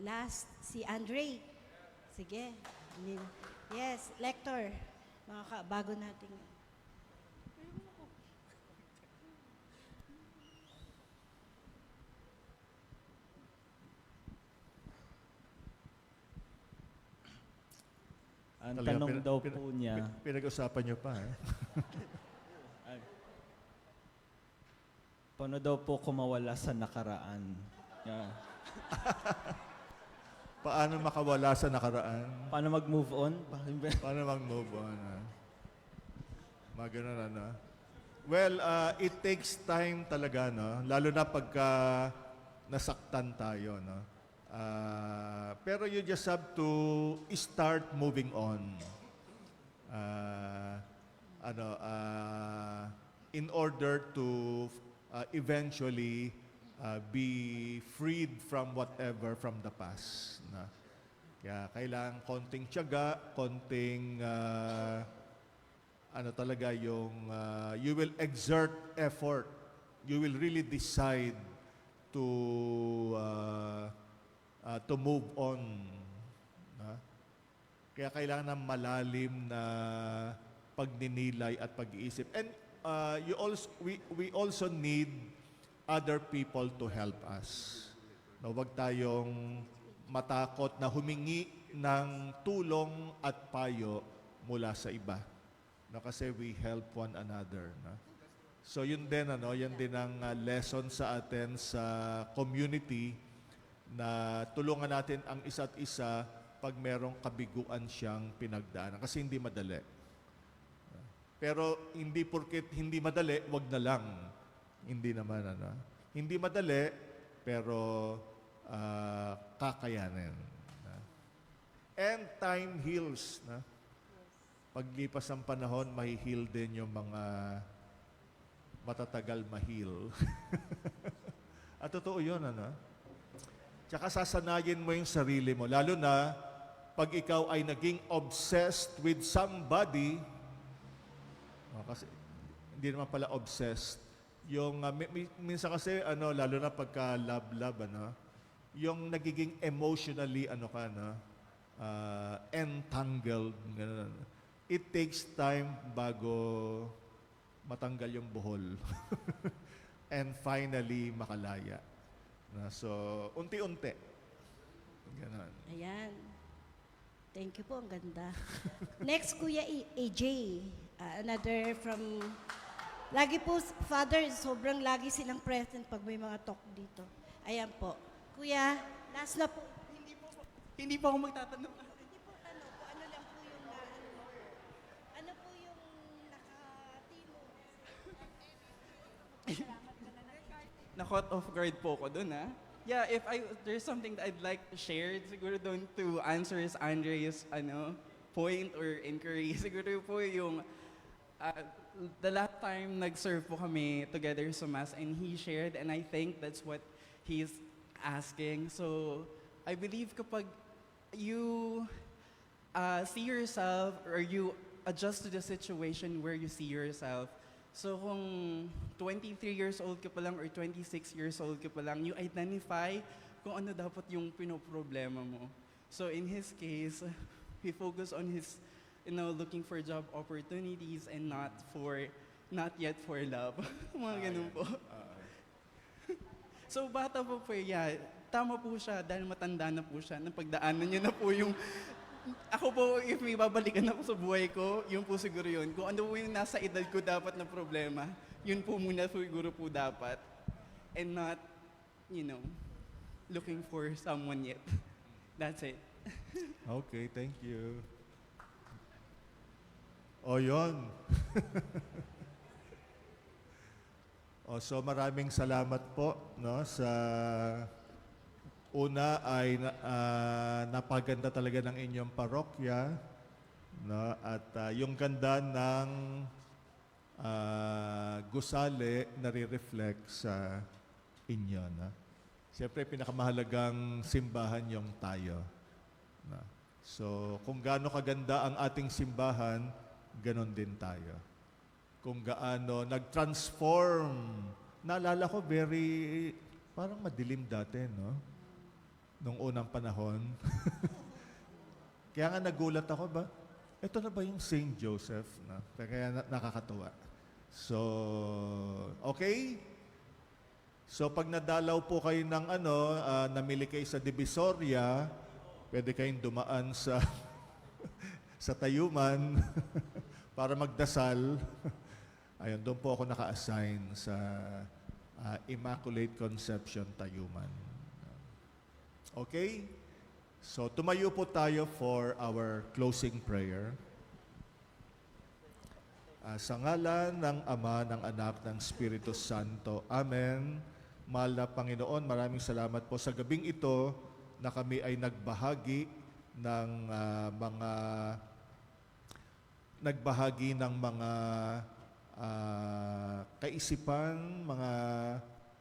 Last, si Andre. Sige. Yes, Lector. Bago natin. Ang Talaga, tanong daw po niya, Pinag-usapan niyo pa, eh? paano daw po kumawala sa nakaraan? Yeah. Paano makawala sa nakaraan? Paano mag-move on? Paano mag-move on? Mga ganun, Well, it takes time talaga, no? Lalo na pagka nasaktan tayo, no? Pero you just have to start moving on. In order to eventually be freed from whatever from the past. Na. Kaya kailangan konting tiyaga, konting talaga yung you will exert effort. You will really decide to move on. Kaya kailangan ng malalim na pagninilay at pag-iisip. And we also need other people to help us. Huwag tayong matakot na humingi ng tulong at payo mula sa iba. No, kasi we help one another. No? So yun din, yun din ang lesson sa atin sa community na tulungan natin ang isa't isa pag merong kabiguan siyang pinagdaanan. Kasi hindi madali. Pero hindi porket hindi madali, wag na lang. Hindi naman, Hindi madali, pero kakayanin. And time heals. Paglipas ng panahon, mahihil din yung mga matatagal mahil. At totoo yun, Tsaka sasanayin mo yung sarili mo. Lalo na, pag ikaw ay naging obsessed with somebody, kasi hindi naman pala obsessed, yung, minsan kasi, lalo na pagka love, yung nagiging emotionally, entangled, ganun. It takes time bago matanggal yung buhol. And finally, makalaya. So, unti-unti. Ganon. Ayan. Thank you po, ang ganda. Next, Kuya AJ. Another from... Lagi po, Father, sobrang lagi silang present pag may mga talk dito. Ayan po. Kuya, last na po. Hindi po ako magtatanong. Hindi po tanong po, ano lang po yung ano po yung nakatimo? Na-caught off guard po ko dun, ha? Yeah, if there's something that I'd like to share, siguro doon to answer Andre's point or inquiry, siguro po yung the last time nag-serve po kami together sa Mass and he shared and I think that's what he's asking. So, I believe kapag you see yourself or you adjust to the situation where you see yourself, so kung 23 years old ka pa lang or 26 years old ka pa lang, you identify kung ano dapat yung pinoproblema mo. So in his case, he focused on his, looking for job opportunities and not yet for love. Mga ganun po. So bata po yeah, tama po siya dahil matanda na po siya. Napagdaanan niya na po yung ako po, if may babalikan ako sa buhay ko, yun po siguro yun. Kung ano po yung nasa edad ko dapat na problema, yun po muna siguro po dapat. And not, looking for someone yet. That's it. Okay, thank you. O, yun. So maraming salamat po sa una ay napaganda talaga ng inyong parokya, at yung ganda ng gusali nare-reflect sa inyo. Siyempre, pinakamahalagang simbahan yung tayo. So, kung gaano kaganda ang ating simbahan, ganon din tayo. Kung gaano nag-transform. Naalala ko, parang madilim dati, nung unang panahon. Kaya nga nagulat ako ba, ito na ba yung St. Joseph? Kaya nakakatuwa. So, okay? So, pag nadalaw po kayo ng namili kayo sa Divisoria, pwede kayong dumaan sa sa Tayuman para magdasal. Ayun, doon po ako naka-assign sa Immaculate Conception Tayuman. Okay? So, tumayo po tayo for our closing prayer. Sa ngalan ng Ama, ng Anak, ng Espiritu Santo. Amen. Mahal na Panginoon, maraming salamat po sa gabing ito na kami ay nagbahagi ng mga kaisipan, mga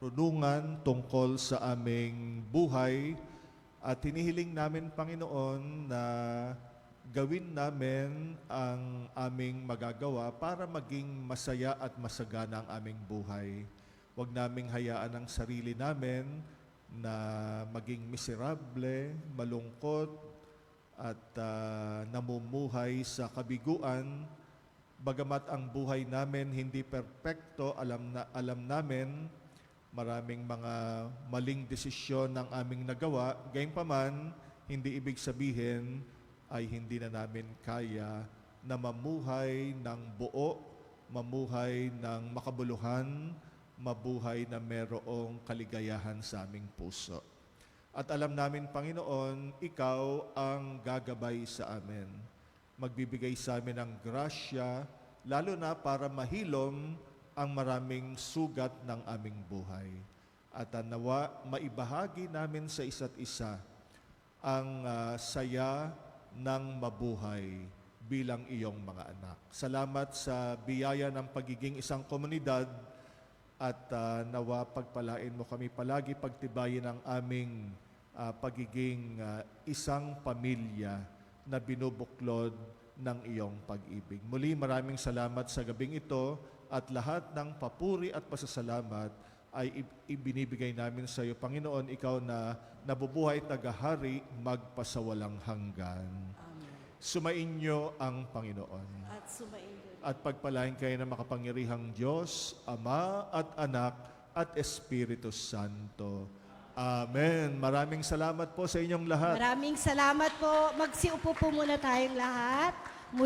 runungan tungkol sa aming buhay. At hinihiling namin, Panginoon, na gawin namin ang aming magagawa para maging masaya at masagana ang aming buhay. Huwag naming hayaan ang sarili namin na maging miserable, malungkot, at namumuhay sa kabiguan. Bagamat ang buhay namin hindi perpekto, alam namin maraming mga maling desisyon ng aming nagawa. Gayunpaman, hindi ibig sabihin ay hindi na namin kaya na mamuhay ng buo, mamuhay ng makabuluhan, mabuhay na merong kaligayahan sa aming puso. At alam namin, Panginoon, Ikaw ang gagabay sa amin. Magbibigay sa amin ng grasya, lalo na para mahilom ang maraming sugat ng aming buhay. At nawa, maibahagi namin sa isa't isa ang saya ng mabuhay bilang iyong mga anak. Salamat sa biyaya ng pagiging isang komunidad at nawa pagpalain mo kami palagi, pagtibayin ang aming pagiging isang pamilya na binubuklod ng iyong pag-ibig. Muli, maraming salamat sa gabing ito at lahat ng papuri at pasasalamat ay ibinibigay namin sa iyo, Panginoon, Ikaw na nabubuhay at nagahari magpasawalang hanggan. Sumainyo ang Panginoon. At sumain din. At pagpalain kayo ng makapangyarihang Diyos, Ama at Anak at Espiritu Santo. Amen. Maraming salamat po sa inyong lahat. Maraming salamat po. Magsiupo po muna tayong lahat.